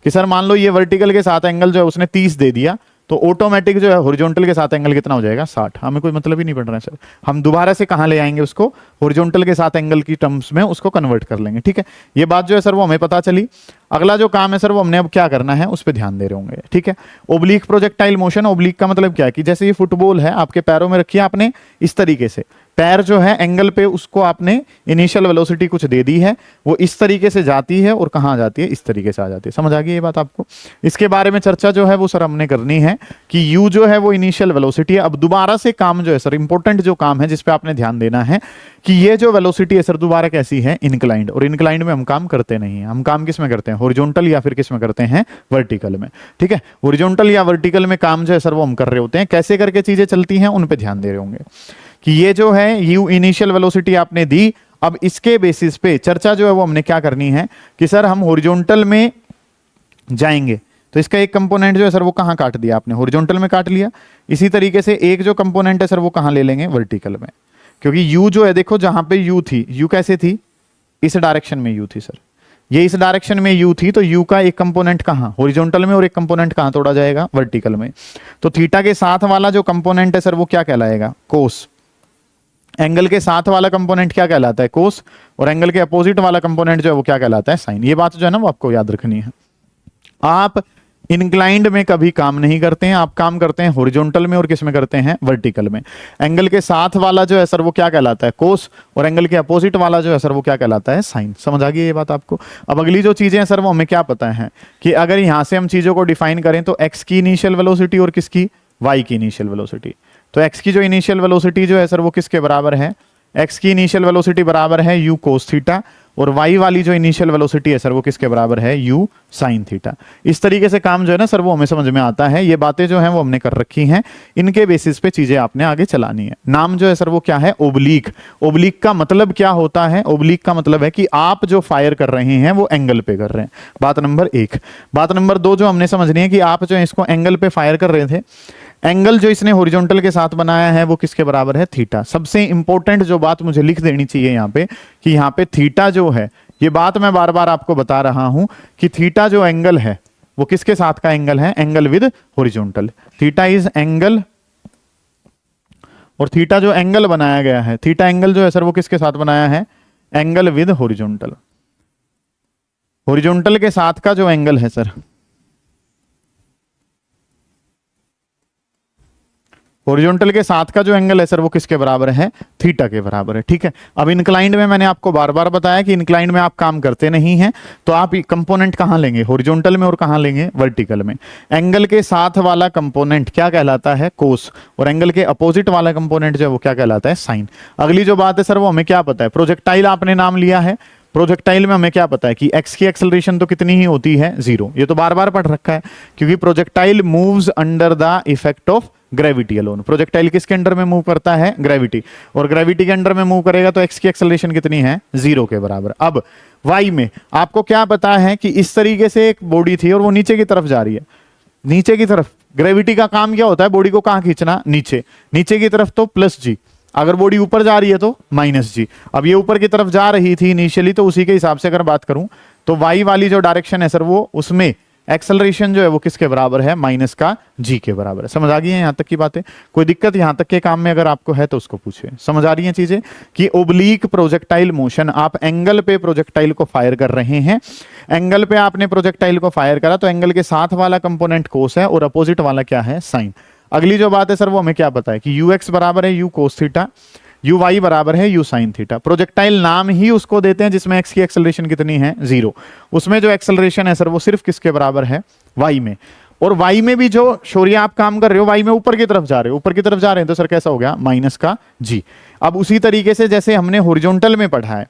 कि सर मान लो ये वर्टिकल के साथ एंगल जो है उसने 30 दे दिया, तो ऑटोमेटिक जो है हॉरिजॉन्टल के साथ एंगल कितना हो जाएगा, 60। हमें कोई मतलब ही नहीं पड़ रहा है सर, हम दोबारा से कहां ले आएंगे उसको, हॉरिजॉन्टल के साथ एंगल की टर्म्स में उसको कन्वर्ट कर लेंगे। ठीक है, ये बात जो है सर वो हमें पता चली। अगला जो काम है सर वो हमने अब क्या करना है उस पर ध्यान दे रहे होंगे। ठीक है, ओब्लिक प्रोजेक्टाइल मोशन, ओब्लिक का मतलब क्या है कि जैसे ये फुटबॉल है, आपके पैरों में रखिए आपने, इस तरीके से पैर जो है एंगल पे उसको आपने इनिशियल वेलोसिटी कुछ दे दी है, वो इस तरीके से जाती है और कहाँ जाती है, इस तरीके से आ जाती है। समझ आ गई ये बात आपको। इसके बारे में चर्चा जो है वो सर हमने करनी है कि u जो है वो इनिशियल वेलोसिटी है। अब दोबारा से काम जो है सर, इंपॉर्टेंट जो काम है जिसपे आपने ध्यान देना है कि ये जो वेलोसिटी है सर दोबारा कैसी है, इंक्लाइंड। और इंक्लाइंड में हम काम करते नहीं है, हम काम किस में करते हैं, हॉरिजॉन्टल या फिर किस में करते हैं, वर्टिकल में। ठीक है, हॉरिजॉन्टल या वर्टिकल में काम जो है सर वो हम कर रहे होते हैं। कैसे करके चीजें चलती हैं उन पे ध्यान दे रहे होंगे कि ये जो है यू इनिशियल वेलोसिटी आपने दी। अब इसके बेसिस पे चर्चा जो है वो हमने क्या करनी है कि सर हम हॉरिजॉन्टल में जाएंगे, तो इसका एक कंपोनेंट जो है सर वो कहाँ काट दिया आपने, हॉरिजॉन्टल में काट लिया। इसी तरीके से एक जो कंपोनेंट है सर वो कहाँ ले लेंगे, वर्टिकल में। क्योंकि यू जो है देखो जहां पे यू थी, यू कैसे थी, इस डायरेक्शन में यू थी सर, ये इस डायरेक्शन में यू थी, तो यू का एक कंपोनेंट कहां, हॉरिजॉन्टल में, और एक कंपोनेंट कहां तोड़ा जाएगा, वर्टिकल में। तो थीटा के साथ वाला जो कंपोनेंट है सर वो क्या कहलाएगा, कोस। एंगल के साथ वाला कंपोनेंट क्या कहलाता है, कोस। और एंगल के अपोजिट वाला कंपोनेंट जो है वो क्या कहलाता है, साइन। ये बात जो है ना वो आपको याद रखनी है। आप इंक्लाइंड में कभी काम नहीं करते हैं, आप काम करते हैं हॉरिजॉन्टल में, और किस में करते हैं, वर्टिकल में। एंगल के साथ वाला जो है सर वो क्या कहलाता है, कोस। और एंगल के अपोजिट वाला जो है सर वो क्या कहलाता है, साइन। समझ आ गई ये बात आपको। अब अगली जो चीजें हैं सर वो हमें क्या पता है कि अगर यहां से हम चीजों को डिफाइन करें तो एक्स की इनिशियल वेलोसिटी और किसकी, वाई की इनिशियल वेलोसिटी। तो एक्स की जो इनिशियल वेलोसिटी जो है सर वो किसके बराबर है, एक्स की इनिशियल वेलोसिटी बराबर है यू कोस थीटा, और y वाली जो इनिशियल वेलोसिटी है सर वो किसके बराबर है, u साइन थीटा। इस तरीके से काम जो है ना सर वो हमें समझ में आता है। ये बातें जो हैं वो हमने कर रखी हैं, इनके बेसिस पे चीजें आपने आगे चलानी है। नाम जो है सर वो क्या है, ओब्लीक। ओब्लीक का मतलब क्या होता है, ओब्लीक का मतलब है कि आप जो फायर कर रहे हैं वो एंगल पे कर रहे हैं। बात नंबर 1। बात नंबर 2 जो हमने समझनी है कि आप जो है इसको एंगल पे फायर कर रहे थे, एंगल जो इसने हॉरिजॉन्टल के साथ बनाया है वो किसके बराबर है, थीटा। सबसे इंपॉर्टेंट जो बात मुझे लिख देनी चाहिए यहाँ पे कि यहाँ पे थीटा जो है, ये बात मैं बार बार आपको बता रहा हूं कि थीटा जो एंगल है वो किसके साथ का एंगल है, angle with horizontal. Theta is angle, और थीटा जो एंगल बनाया गया है, थीटा एंगल जो है सर वो किसके साथ बनाया है, एंगल विद हॉरिजॉन्टल। हॉरिजॉन्टल के साथ का जो एंगल है सर, हॉरिजॉन्टल के साथ का जो एंगल है सर वो किसके बराबर है, थीटा के बराबर है। ठीक है, अब इंक्लाइंड में मैंने आपको बार बार बताया कि इंक्लाइंड में आप काम करते नहीं हैं, तो आप कंपोनेंट कहां लेंगे, हॉरिजॉन्टल में, और कहां लेंगे, वर्टिकल में। एंगल के साथ वाला कंपोनेंट क्या कहलाता है, कोस, और एंगल के अपोजिट वाला कंपोनेंट जो है वो क्या कहलाता है, साइन। अगली जो बात है सर वो हमें क्या पता है, प्रोजेक्टाइल आपने नाम लिया है, प्रोजेक्टाइल में हमें क्या पता है कि x की एक्सेलरेशन तो कितनी ही होती है, 0। ये तो बार बार पढ़ रखा है, क्योंकि projectile moves under the effect of gravity alone. Projectile किसके अंडर में मूव करता है, ग्रेविटी, और ग्रेविटी के अंडर में मूव करेगा तो x की एक्सेलरेशन कितनी है, 0 के बराबर। अब y में आपको क्या पता है कि इस तरीके से एक बॉडी थी और वो नीचे की तरफ जा रही है, नीचे की तरफ। ग्रेविटी का काम क्या होता है, बॉडी को कहां खींचना, नीचे, नीचे की तरफ तो प्लस जी, अगर बॉडी ऊपर जा रही है तो माइनस जी। अब ये ऊपर की तरफ जा रही थी इनिशियली, तो उसी के हिसाब से अगर बात करूं तो y वाली जो डायरेक्शन है सर वो, उसमें एक्सेलरेशन जो है वो किसके बराबर है, माइनस का जी के बराबर है। समझ आ गई है यहां तक की बातें, कोई दिक्कत यहां तक के काम में अगर आपको है तो उसको पूछे। समझ आ रही हैं चीजें कि ओब्लीक प्रोजेक्टाइल मोशन, आप एंगल पे प्रोजेक्टाइल को फायर कर रहे हैं, एंगल पे आपने प्रोजेक्टाइल को फायर करा तो एंगल के साथ वाला कंपोनेंट कोस है और अपोजिट वाला क्या है, साइन। अगली जो बात है सर वो हमें क्या पता है कि ux बराबर है u कोस थीटा, uy बराबर है u साइन थीटा। प्रोजेक्टाइल नाम ही उसको देते हैं जिसमें x की एक्सेलरेशन कितनी है, 0। उसमें जो एक्सेलरेशन है सर वो सिर्फ किसके बराबर है, y में। और y में भी जो शोरिया आप काम कर रहे हो, y में ऊपर की तरफ जा रहे हो, ऊपर की तरफ जा रहे हैं तो सर कैसा हो गया, माइनस का g। अब उसी तरीके से जैसे हमने हॉरिजॉन्टल में पढ़ा है,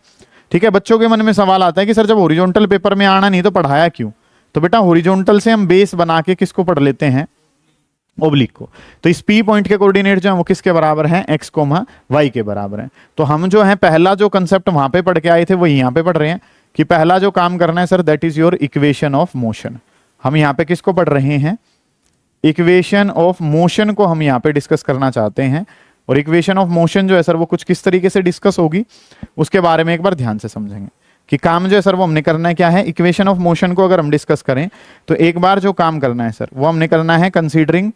ठीक है, बच्चों के मन में सवाल आता है कि सर जब हॉरिजॉन्टल पेपर में आना नहीं तो पढ़ाया क्यों। तो बेटा हॉरिजॉन्टल से हम बेस बना के किसको पढ़ लेते हैं, ओब्लिक को। तो इस पी पॉइंट के कोऑर्डिनेट जो है वो किसके बराबर हैं, x, y के बराबर हैं। तो हम जो है पहला जो कंसेप्ट वहां पे पढ़ के आए थे वो यहाँ पे पढ़ रहे हैं कि पहला जो काम करना है sir that is your equation of motion. हम यहाँ पे किसको पढ़ रहे हैं, इक्वेशन ऑफ मोशन को हम यहाँ पे डिस्कस करना चाहते हैं। और इक्वेशन ऑफ मोशन जो है सर वो कुछ किस तरीके से डिस्कस होगी उसके बारे में एक बार ध्यान से समझेंगे कि काम जो है सर वो हमने करना है क्या है, इक्वेशन ऑफ मोशन को अगर हम डिस्कस करें तो एक बार जो काम करना है सर वो हमने करना है कंसीडरिंग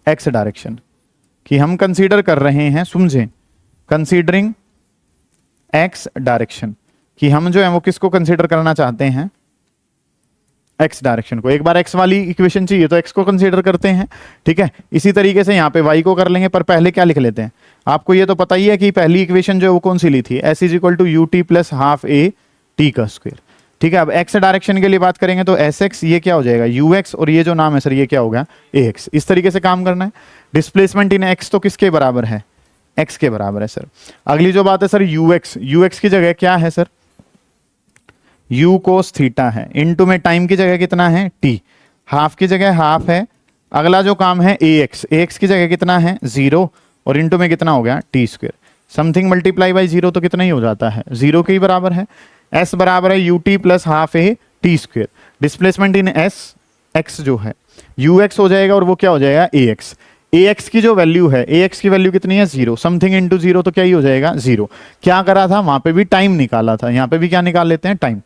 एक्स डायरेक्शन, कि हम कंसीडर कर रहे हैं, समझें, कंसीडरिंग एक्स डायरेक्शन, कि हम जो है वो किसको कंसीडर करना चाहते हैं, एक्स डायरेक्शन को। एक बार एक्स वाली इक्वेशन चाहिए तो एक्स को कंसीडर करते हैं, ठीक है। इसी तरीके से यहाँ पे वाई को कर लेंगे, पर पहले क्या लिख लेते हैं, आपको ये तो पता ही है कि पहली इक्वेशन जो है वो कौन सी ली थी, s is equal to u T plus half A t का स्क्वायर, ठीक है। अब एक्स डायरेक्शन के लिए बात करेंगे तो एस एक्स ये क्या हो जाएगा, यू एक्स, और ये जो नाम है सर ये क्या होगा, ए एक्स। इस तरीके से काम करना है। डिस्प्लेसमेंट इन एक्स तो किसके बराबर है, एक्स के बराबर है सर। अगली जो बात है सर यू एक्स की जगह क्या है सर, यू कोस थीटा है, इनटू में टाइम की जगह कितना है, टी, हाफ की जगह हाफ है। अगला जो काम है ए एक्स की जगह कितना है, 0, और इनटू में कितना हो गया, T square. Something multiply by 0 तो कितना ही हो जाता है, 0 के ही बराबर है। एस बराबर है U T plus half A T square. Displacement in S x जो है यू एक्स हो जाएगा और वो क्या हो जाएगा, ए एक्स। ए एक्स की जो वैल्यू है, ए एक्स की वैल्यू कितनी है, 0, समथिंग इंटू 0 तो क्या ही हो जाएगा, 0। क्या करा था वहां पे भी टाइम निकाला था, यहाँ पे भी क्या निकाल लेते हैं, टाइम।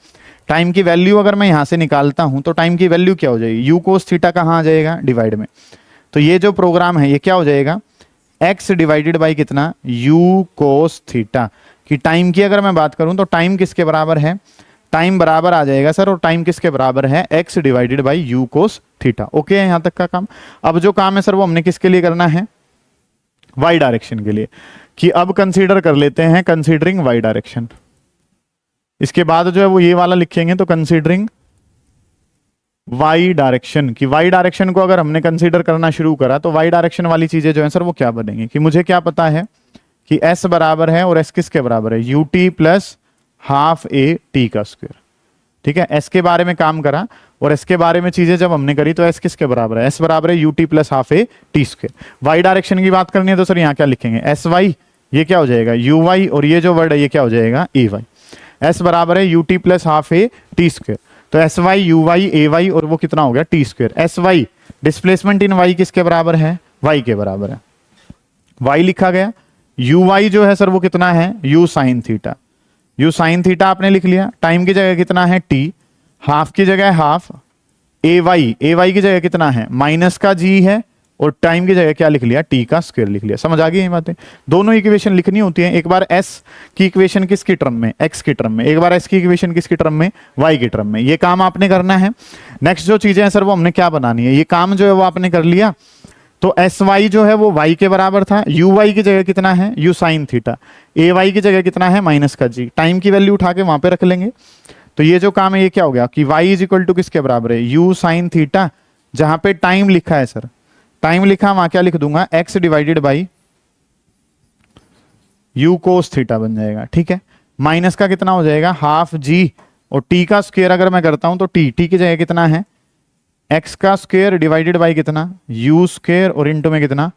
टाइम की वैल्यू अगर मैं यहां से निकालता हूं तो टाइम की वैल्यू क्या हो जाएगी, यू कोस थीटा कहाँ आ जाएगा, डिवाइड में। तो ये जो प्रोग्राम है ये क्या हो जाएगा, एक्स डिवाइडेड बाई कितना, यू कोस थीटा। कि टाइम की अगर मैं बात करूं तो टाइम किसके बराबर है, टाइम बराबर आ जाएगा सर, और टाइम किसके बराबर है, x divided by you cos theta. Okay है यहां तक का काम। अब जो काम है सर वो हमने किसके लिए करना है, वाई डायरेक्शन के लिए, कि अब कंसीडर कर लेते हैं कंसीडरिंग वाई डायरेक्शन। इसके बाद जो है वो ये वाला लिखेंगे तो कंसीडरिंग वाई डायरेक्शन, कि वाई डायरेक्शन को अगर हमने कंसीडर करना शुरू करा तो वाई डायरेक्शन वाली चीजें जो है सर वो क्या बनेंगी, कि मुझे क्या पता है कि s बराबर है, और s किसके बराबर है, यू टी प्लस हाफ ए टी का स्क्वायर। ठीक है, एस के बारे में काम करा और एस के बारे में चीजें जब हमने करी तो एस किसके बराबर है, एस बराबर है U T plus half A T square. Y direction की बात करनी है तो सर यहाँ क्या लिखेंगे, एस वाई, ये क्या हो जाएगा यू वाई, और ये जो वर्ड है ये क्या हो जाएगा ए वाई। एस बराबर है U T plus half A T square, तो S why you Y A Y, और वो कितना हो गया T square. S Y displacement in Y किसके बराबर है, वाई के बराबर है, वाई लिखा गया। यू वाई जो है सर वो कितना है, u sine theta, you sine theta आपने लिख लिया। टाइम की जगह कितना है टी, हाफ की जगह हाफ, ए वाई की जगह कितना है माइनस का जी है, और टाइम की जगह क्या लिख लिया, टी का स्क्वायर लिख लिया। समझ आ गई ये बातें। दोनों इक्वेशन लिखनी होती है, एक बार एस की इक्वेशन किसकी टर्म में, एक्स की टर्म में, एक बार एस की इक्वेशन किसकी टर्म में, वाई की टर्म में। ये काम आपने करना है। नेक्स्ट जो चीजें हैं सर वो हमने क्या बनानी है, ये काम जो है वो आपने कर लिया। तो एस वाई जो है वो वाई के बराबर था, यू वाई की जगह कितना है u sine theta, a y की जगह कितना है माइनस का जी, टाइम की वैल्यू उठा के वहां पे रख लेंगे। तो ये जो काम है ये क्या हो गया कि y इज इक्वल टू किसके बराबर है, यू साइन थीटा, जहां पे टाइम लिखा है सर, टाइम लिखा वहां क्या लिख दूंगा, x divided by you cos theta बन जाएगा। ठीक है, माइनस का कितना हो जाएगा हाफ जी, और t का स्क्वायर अगर मैं करता हूं तो t की जगह कितना है x का स्क्वायर डिवाइडेड बाई कितना u स्क्वायर, और इंटू में कितना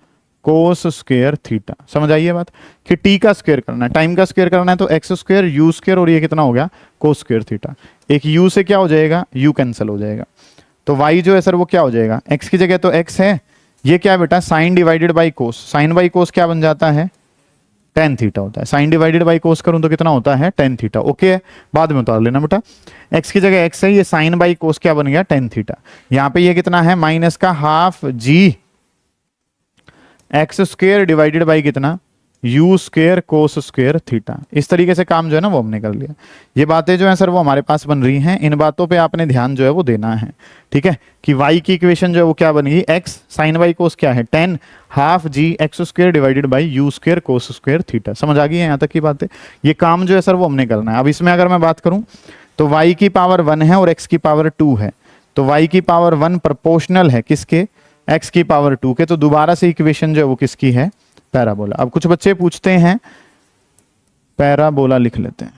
कोस स्क्वायर थीटा। समझ आइए बात कि t का स्क्वायर करना है, टाइम का स्क्वायर करना है तो x स्क्वायर u स्क्वायर, और ये कितना हो गया कोस स्क्वायर थीटा। एक u से क्या हो जाएगा, u कैंसिल हो जाएगा, तो y जो है सर वो क्या हो जाएगा, x की जगह तो x है, ये क्या बेटा sine divided by cos, sine by cos क्या बन जाता है टेन थीटा होता है, साइन डिवाइडेड बाई कोस करूं तो कितना होता है टेन थीटा। ओके है, बाद में उतार लेना बेटा, x की जगह x है, ये साइन बाई कोस क्या बन गया टेन थीटा। यहाँ पे ये कितना है माइनस का half ji x square divided by कितना U square cos square theta. इस तरीके से काम जो है ना वो हमने कर लिया। ये बातें जो है सर वो हमारे पास बन रही हैं, इन बातों पे आपने ध्यान जो है वो देना है। ठीक है, कि y की इक्वेशन जो है वो क्या बनेगी, x साइन बाई कोस क्या है tan, half ji x square divided by u square cos square theta. समझ आ गई है यहाँ तक की बातें। ये काम जो है सर वो हमने करना है। अब इसमें अगर मैं बात करूं तो y की पावर 1 है और x की पावर 2 है, तो y की पावर 1 प्रोपोर्शनल है किसके, x की पावर 2 के। तो दोबारा से इक्वेशन जो है वो किसकी है, पैराबोला। अब कुछ बच्चे पूछते हैं पैराबोला लिख लेते हैं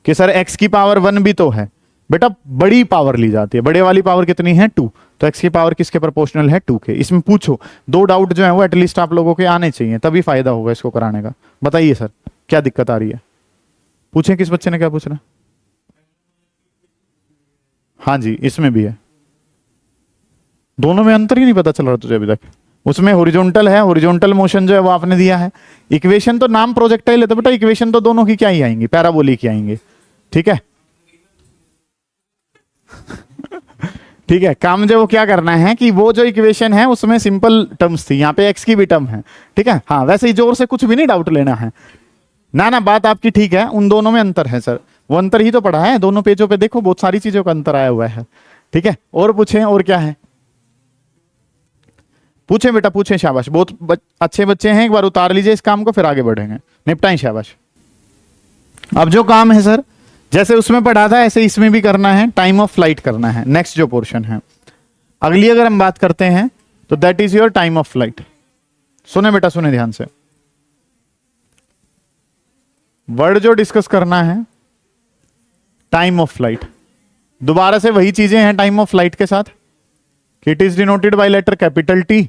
कि सर x की पावर 1 भी तो है। बेटा बड़ी पावर ली जाती है, बड़े वाली पावर कितनी है 2, तो x की पावर किसके प्रोपोर्शनल है 2 के। इसमें पूछो दो डाउट जो है वो एटलीस्ट आप लोगों के आने चाहिए, तभी फायदा होगा इसको कराने का। बताइए सर क्या दिक्कत आ रही है, पूछें किस बच्चे ने क्या पूछना। हाँ जी इसमें भी है, दोनों में अंतर ही नहीं पता चल रहा तुझे अभी तक। उसमें हॉरिजॉन्टल है, हॉरिजॉन्टल मोशन जो है वो आपने दिया है। इक्वेशन तो नाम प्रोजेक्टाइल है तो बेटा इक्वेशन तो दोनों की क्या ही आएंगी, पैराबोलिक ही आएंगे। ठीक है ठीक है, काम जो वो क्या करना है कि वो जो इक्वेशन है उसमें सिंपल टर्म्स थी, यहाँ पे एक्स की भी टर्म है। ठीक है, हाँ वैसे ही जोर से कुछ भी नहीं डाउट लेना है ना बात आपकी ठीक है। उन दोनों में अंतर है सर, वो अंतर ही तो पढ़ा है, दोनों पेजों पे देखो बहुत सारी चीजों का अंतर आया हुआ है। ठीक है, और पूछें और क्या है, पूछें बेटा पूछें, शाबाश बहुत अच्छे बच्चे हैं। एक बार उतार लीजिए इस काम को फिर आगे बढ़ेंगे, निपटाएं शाबाश। अब जो काम है सर जैसे उसमें पढ़ा था ऐसे इसमें भी करना है, टाइम ऑफ फ्लाइट करना है। नेक्स्ट जो पोर्शन है अगली अगर हम बात करते हैं तो that is your time of flight. सुने बेटा सुने ध्यान से, वर्ड जो डिस्कस करना है टाइम ऑफ फ्लाइट, दोबारा से वही चीजें हैं टाइम ऑफ फ्लाइट के साथ। It is denoted by letter capital T,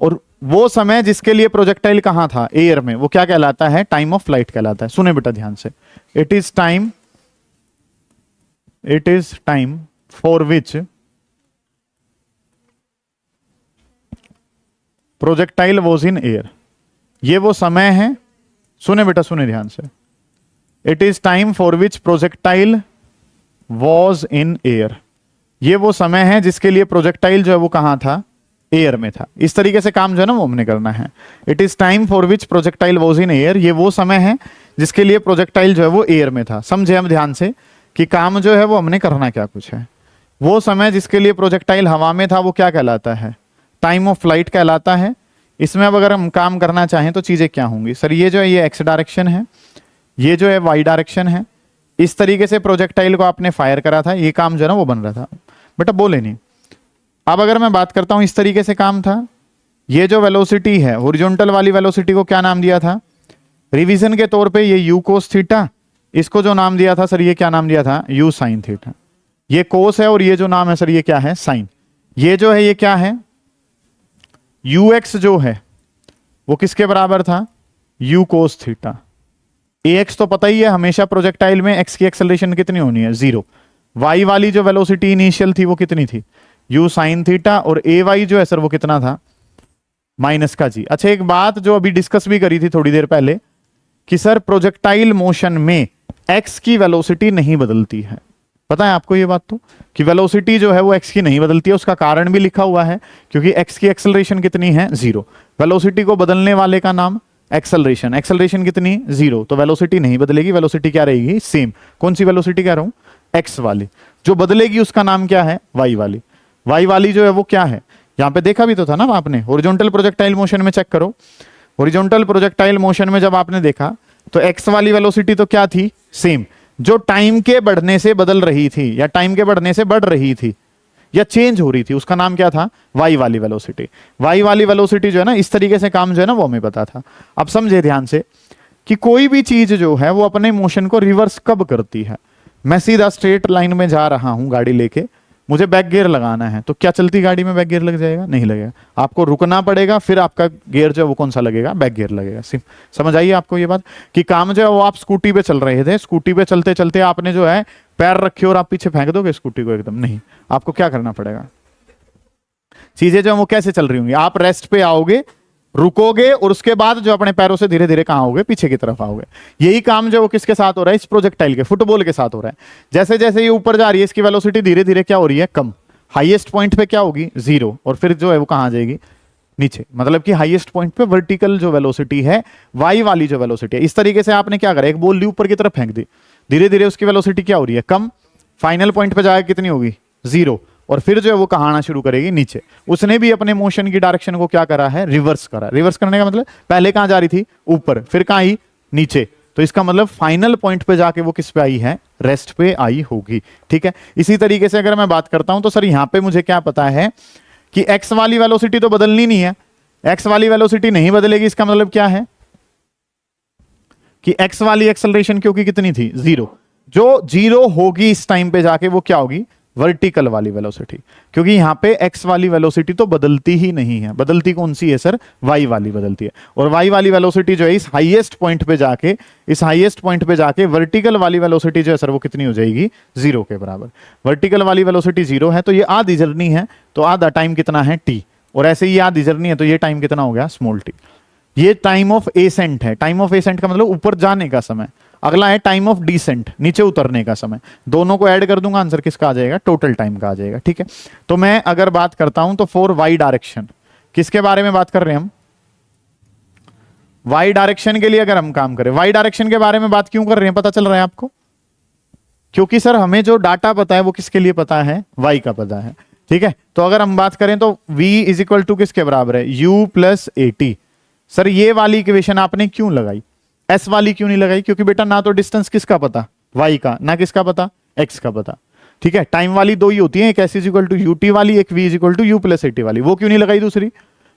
और वो समय जिसके लिए प्रोजेक्टाइल कहां था एयर में, वो क्या कहलाता है टाइम ऑफ फ्लाइट कहलाता है। सुने बेटा ध्यान से, it is time for which projectile was in air. ये वो समय है, सुने बेटा सुने ध्यान से, it is time for which projectile was in air. ये वो समय है जिसके लिए प्रोजेक्टाइल जो है वो कहां था, एयर में था। इस तरीके से काम जो है ना वो हमने करना है। It is time for which projectile was in air, ये वो समय है जिसके लिए प्रोजेक्टाइल जो है वो एयर में था। समझे हम ध्यान से कि काम जो है वो हमने करना क्या कुछ है। वो समय जिसके लिए प्रोजेक्टाइल हवा में था वो क्या कहलाता है, टाइम ऑफ फ्लाइट कहलाता है। इसमें अब अगर हम काम करना चाहें तो चीजें क्या होंगी सर, ये जो है ये एक्स डायरेक्शन है, ये जो है वाई डायरेक्शन है। इस तरीके से प्रोजेक्टाइल को आपने फायर करा था, ये काम जो है ना वो बन रहा था। बेटा बोले नहीं। अब अगर मैं बात करता हूं इस तरीके से काम था, ये जो वेलोसिटी है हॉरिजॉन्टल वाली वेलोसिटी को क्या नाम दिया था, रिवीजन के तौर पे ये u cos थीटा, इसको जो नाम दिया था सर ये क्या नाम दिया था, u sin थीटा। ये कोस है और ये जो नाम है सर ये क्या है, साइन। ये जो है ये क्या है, ux जो है वो किसके बराबर था, u cos थीटा। ax तो पता ही है, हमेशा प्रोजेक्टाइल में x की एक्सेलरेशन कितनी होनी है, 0। y वाली जो वेलोसिटी इनिशियल थी वो कितनी थी, u sin थीटा, और ay जो है सर वो कितना था, माइनस का g। अच्छा एक बात जो अभी डिस्कस भी करी थी थोड़ी देर पहले कि सर प्रोजेक्टाइल मोशन में x की वेलोसिटी नहीं बदलती है, पता है आपको ये बात तो, कि वेलोसिटी जो है वो x की नहीं बदलती है। उसका कारण भी लिखा हुआ है, क्योंकि x की एक्सेलरेशन कितनी है, 0। वेलोसिटी को बदलने वाले का नाम एक्सेलरेशन, एक्सेलरेशन कितनी, 0, तो वेलोसिटी नहीं बदलेगी, वेलोसिटी क्या रहेगी, सेम। कौन सी वेलोसिटी कह रहा हूं, x वाली। जो बदलेगी उसका नाम क्या है, y वाली। y वाली जो है वो क्या है, यहां पे देखा भी तो था ना आपने, हॉरिजॉन्टल प्रोजेक्टाइल मोशन में चेक करो। हॉरिजॉन्टल प्रोजेक्टाइल मोशन में जब आपने देखा तो x वाली वेलोसिटी तो क्या थी, सेम, जो टाइम के बढ़ने से बदल रही थी या टाइम के बढ़ने से बढ़ रही थी या चेंज हो रही थी, उसका नाम क्या था, y वाली वेलोसिटी। y वाली वेलोसिटी जो है ना, इस तरीके से काम जो है ना वो हमें पता था। अब समझे ध्यान से कि कोई भी चीज जो है वो अपने मोशन को रिवर्स कब करती है। मैं सीधा स्ट्रेट लाइन में जा रहा हूं गाड़ी लेके, मुझे बैक गियर लगाना है, तो क्या चलती गाड़ी में बैक गियर लग जाएगा, नहीं लगेगा, आपको रुकना पड़ेगा, फिर आपका गियर जो है वो कौन सा लगेगा, बैक गियर लगेगा। समझ आइए आपको ये बात कि काम जो है वो आप स्कूटी पे चल रहे थे, स्कूटी पे चलते चलते आपने जो है पैर रखे और आप पीछे फेंक दोगे स्कूटी को, एकदम नहीं, आपको क्या करना पड़ेगा, चीजें जो है वो कैसे चल रही होंगी, आप रेस्ट पे आओगे, रुकोगे, और उसके बाद जो अपने पैरों से धीरे धीरे कहां आओगे, पीछे की तरफ आओगे। यही काम जो वो किसके साथ हो रहा है, इस प्रोजेक्टाइल के, फुटबॉल के साथ हो रहा है। जैसे जैसे ये ऊपर जा रही है इसकी वेलोसिटी धीरे धीरे क्या हो रही है, कम। हाईएस्ट पॉइंट पे क्या होगी, 0, और फिर जो है वो कहां जाएगी, नीचे। मतलब कि हाईएस्ट पॉइंट पे वर्टिकल जो वेलोसिटी है, y वाली जो वेलोसिटी है, इस तरीके से आपने क्या करा, एक बॉल ली ऊपर की तरफ फेंक दी, धीरे धीरे उसकी वेलोसिटी क्या हो रही है, कम। फाइनल पॉइंट पे जाकर कितनी होगी, 0, और फिर जो है वो कहां आना शुरू करेगी, नीचे। उसने भी अपने मोशन की डायरेक्शन को क्या करा है, रिवर्स करा। रिवर्स करने का मतलब पहले कहां जा रही थी, ऊपर, फिर कहां आई, नीचे। तो इसका मतलब फाइनल पॉइंट पे जाके वो किस पे आई है, रेस्ट पे आई होगी। ठीक है, इसी तरीके से अगर मैं बात करता हूं तो सर यहां पे मुझे क्या पता है कि x वाली वेलोसिटी तो बदलनी नहीं है, x वाली वेलोसिटी नहीं बदलेगी। इसका मतलब क्या है कि x वाली एक्सेलरेशन क्योंकि कितनी थी, 0, जो 0 होगी इस टाइम पे जाके वो क्या होगी, वर्टिकल वाली वेलोसिटी, क्योंकि यहां पे x वाली वेलोसिटी तो बदलती ही नहीं है। बदलती कौन सी है सर, y वाली बदलती है। और y वाली वेलोसिटी जो है इस हाईएस्ट पॉइंट पे जाके, इस हाईएस्ट पॉइंट पे जाके वर्टिकल वाली वेलोसिटी जो है सर वो कितनी हो जाएगी, 0 के बराबर। वर्टिकल वाली वेलोसिटी 0 है तो ये आधी जर्नी है, तो आधा टाइम कितना है, t, और ऐसे ही आधी जर्नी है तो ये टाइम कितना हो गया, स्मॉल t। ये टाइम ऑफ एसेंट है। टाइम ऑफ एसेंट का मतलब ऊपर जाने का समय। अगला है टाइम ऑफ डिसेंट, नीचे उतरने का समय। दोनों को ऐड कर दूंगा, आंसर किसका आ जाएगा, टोटल टाइम का आ जाएगा। ठीक है, तो मैं अगर बात करता हूं तो फॉर वाई डायरेक्शन, किसके बारे में बात कर रहे हैं हम, वाई डायरेक्शन के लिए अगर हम काम करें, वाई डायरेक्शन के बारे में बात क्यों कर रहे हैं, पता चल रहा है आपको, क्योंकि सर हमें जो डाटा पता है वो किसके लिए पता है, वाई का पता है। ठीक है, तो अगर हम बात करें तो v इज इक्वल टू किसके बराबर है, u प्लस AT। सर ये वाली इक्वेशन आपने क्यों लगाई, s वाली क्यों नहीं लगाई, क्योंकि बेटा ना तो डिस्टेंस किसका पता, y का, ना किसका पता, x का पता। ठीक है, टाइम वाली दो ही होती है, एक s is equal to ut वाली, एक v is equal to u plus AT वाली। वो क्यों नहीं लगाई दूसरी,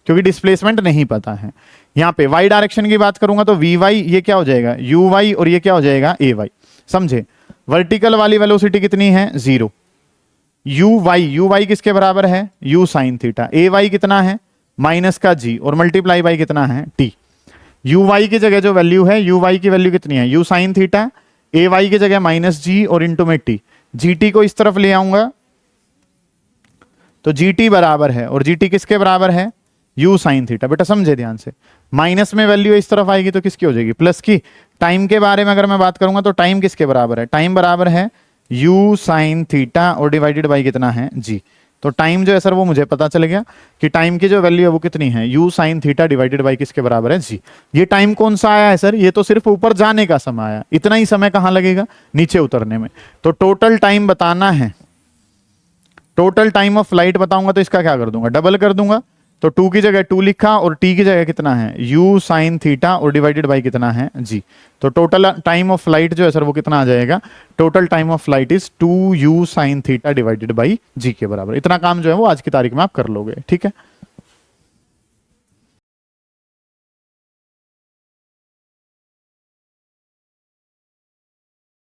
क्योंकि डिस्प्लेसमेंट नहीं पता है। यहाँ पे y डायरेक्शन की बात करूंगा तो vy ये क्या हो जाएगा, uy, और ये क्या हो जाएगा, ay। समझे, वर्टिकल वाली वेलोसिटी कितनी है, 0, uy किसके बराबर है, u साइन थीटा, ay कितना है, माइनस का g, और मल्टीप्लाई बाई कितना है, t। uy की जगह जो वैल्यू है, uy की वैल्यू कितनी है, u साइन थीटा, ay की जगह माइनस g और इंटू में t। gt को इस तरफ ले आऊंगा तो gt बराबर है, और gt किसके बराबर है, u साइन थीटा। बेटा समझे ध्यान से, माइनस में वैल्यू इस तरफ आएगी तो किसकी हो जाएगी, प्लस की। टाइम के बारे में अगर मैं बात करूंगा तो टाइम किसके बराबर है, टाइम बराबर है u साइन थीटा और डिवाइडेड बाई कितना है, g। तो टाइम जो है सर वो मुझे पता चल गया कि टाइम की जो वैल्यू है वो कितनी है, u sine theta divided by किसके बराबर है, g। ये टाइम कौन सा आया है सर, ये तो सिर्फ ऊपर जाने का समय आया, इतना ही समय कहां लगेगा, नीचे उतरने में। तो टोटल टाइम बताना है, टोटल टाइम ऑफ फ्लाइट बताऊंगा तो इसका क्या कर दूंगा, डबल कर दूंगा। तो 2 की जगह 2 लिखा और t की जगह कितना है, u साइन थीटा और डिवाइडेड बाई कितना है, g। तो टोटल टाइम ऑफ फ्लाइट जो है सर वो कितना आ जाएगा, total time of flight is 2u sine theta divided by g के बराबर। इतना काम जो है वो आज की तारीख में आप कर लोगे। ठीक है,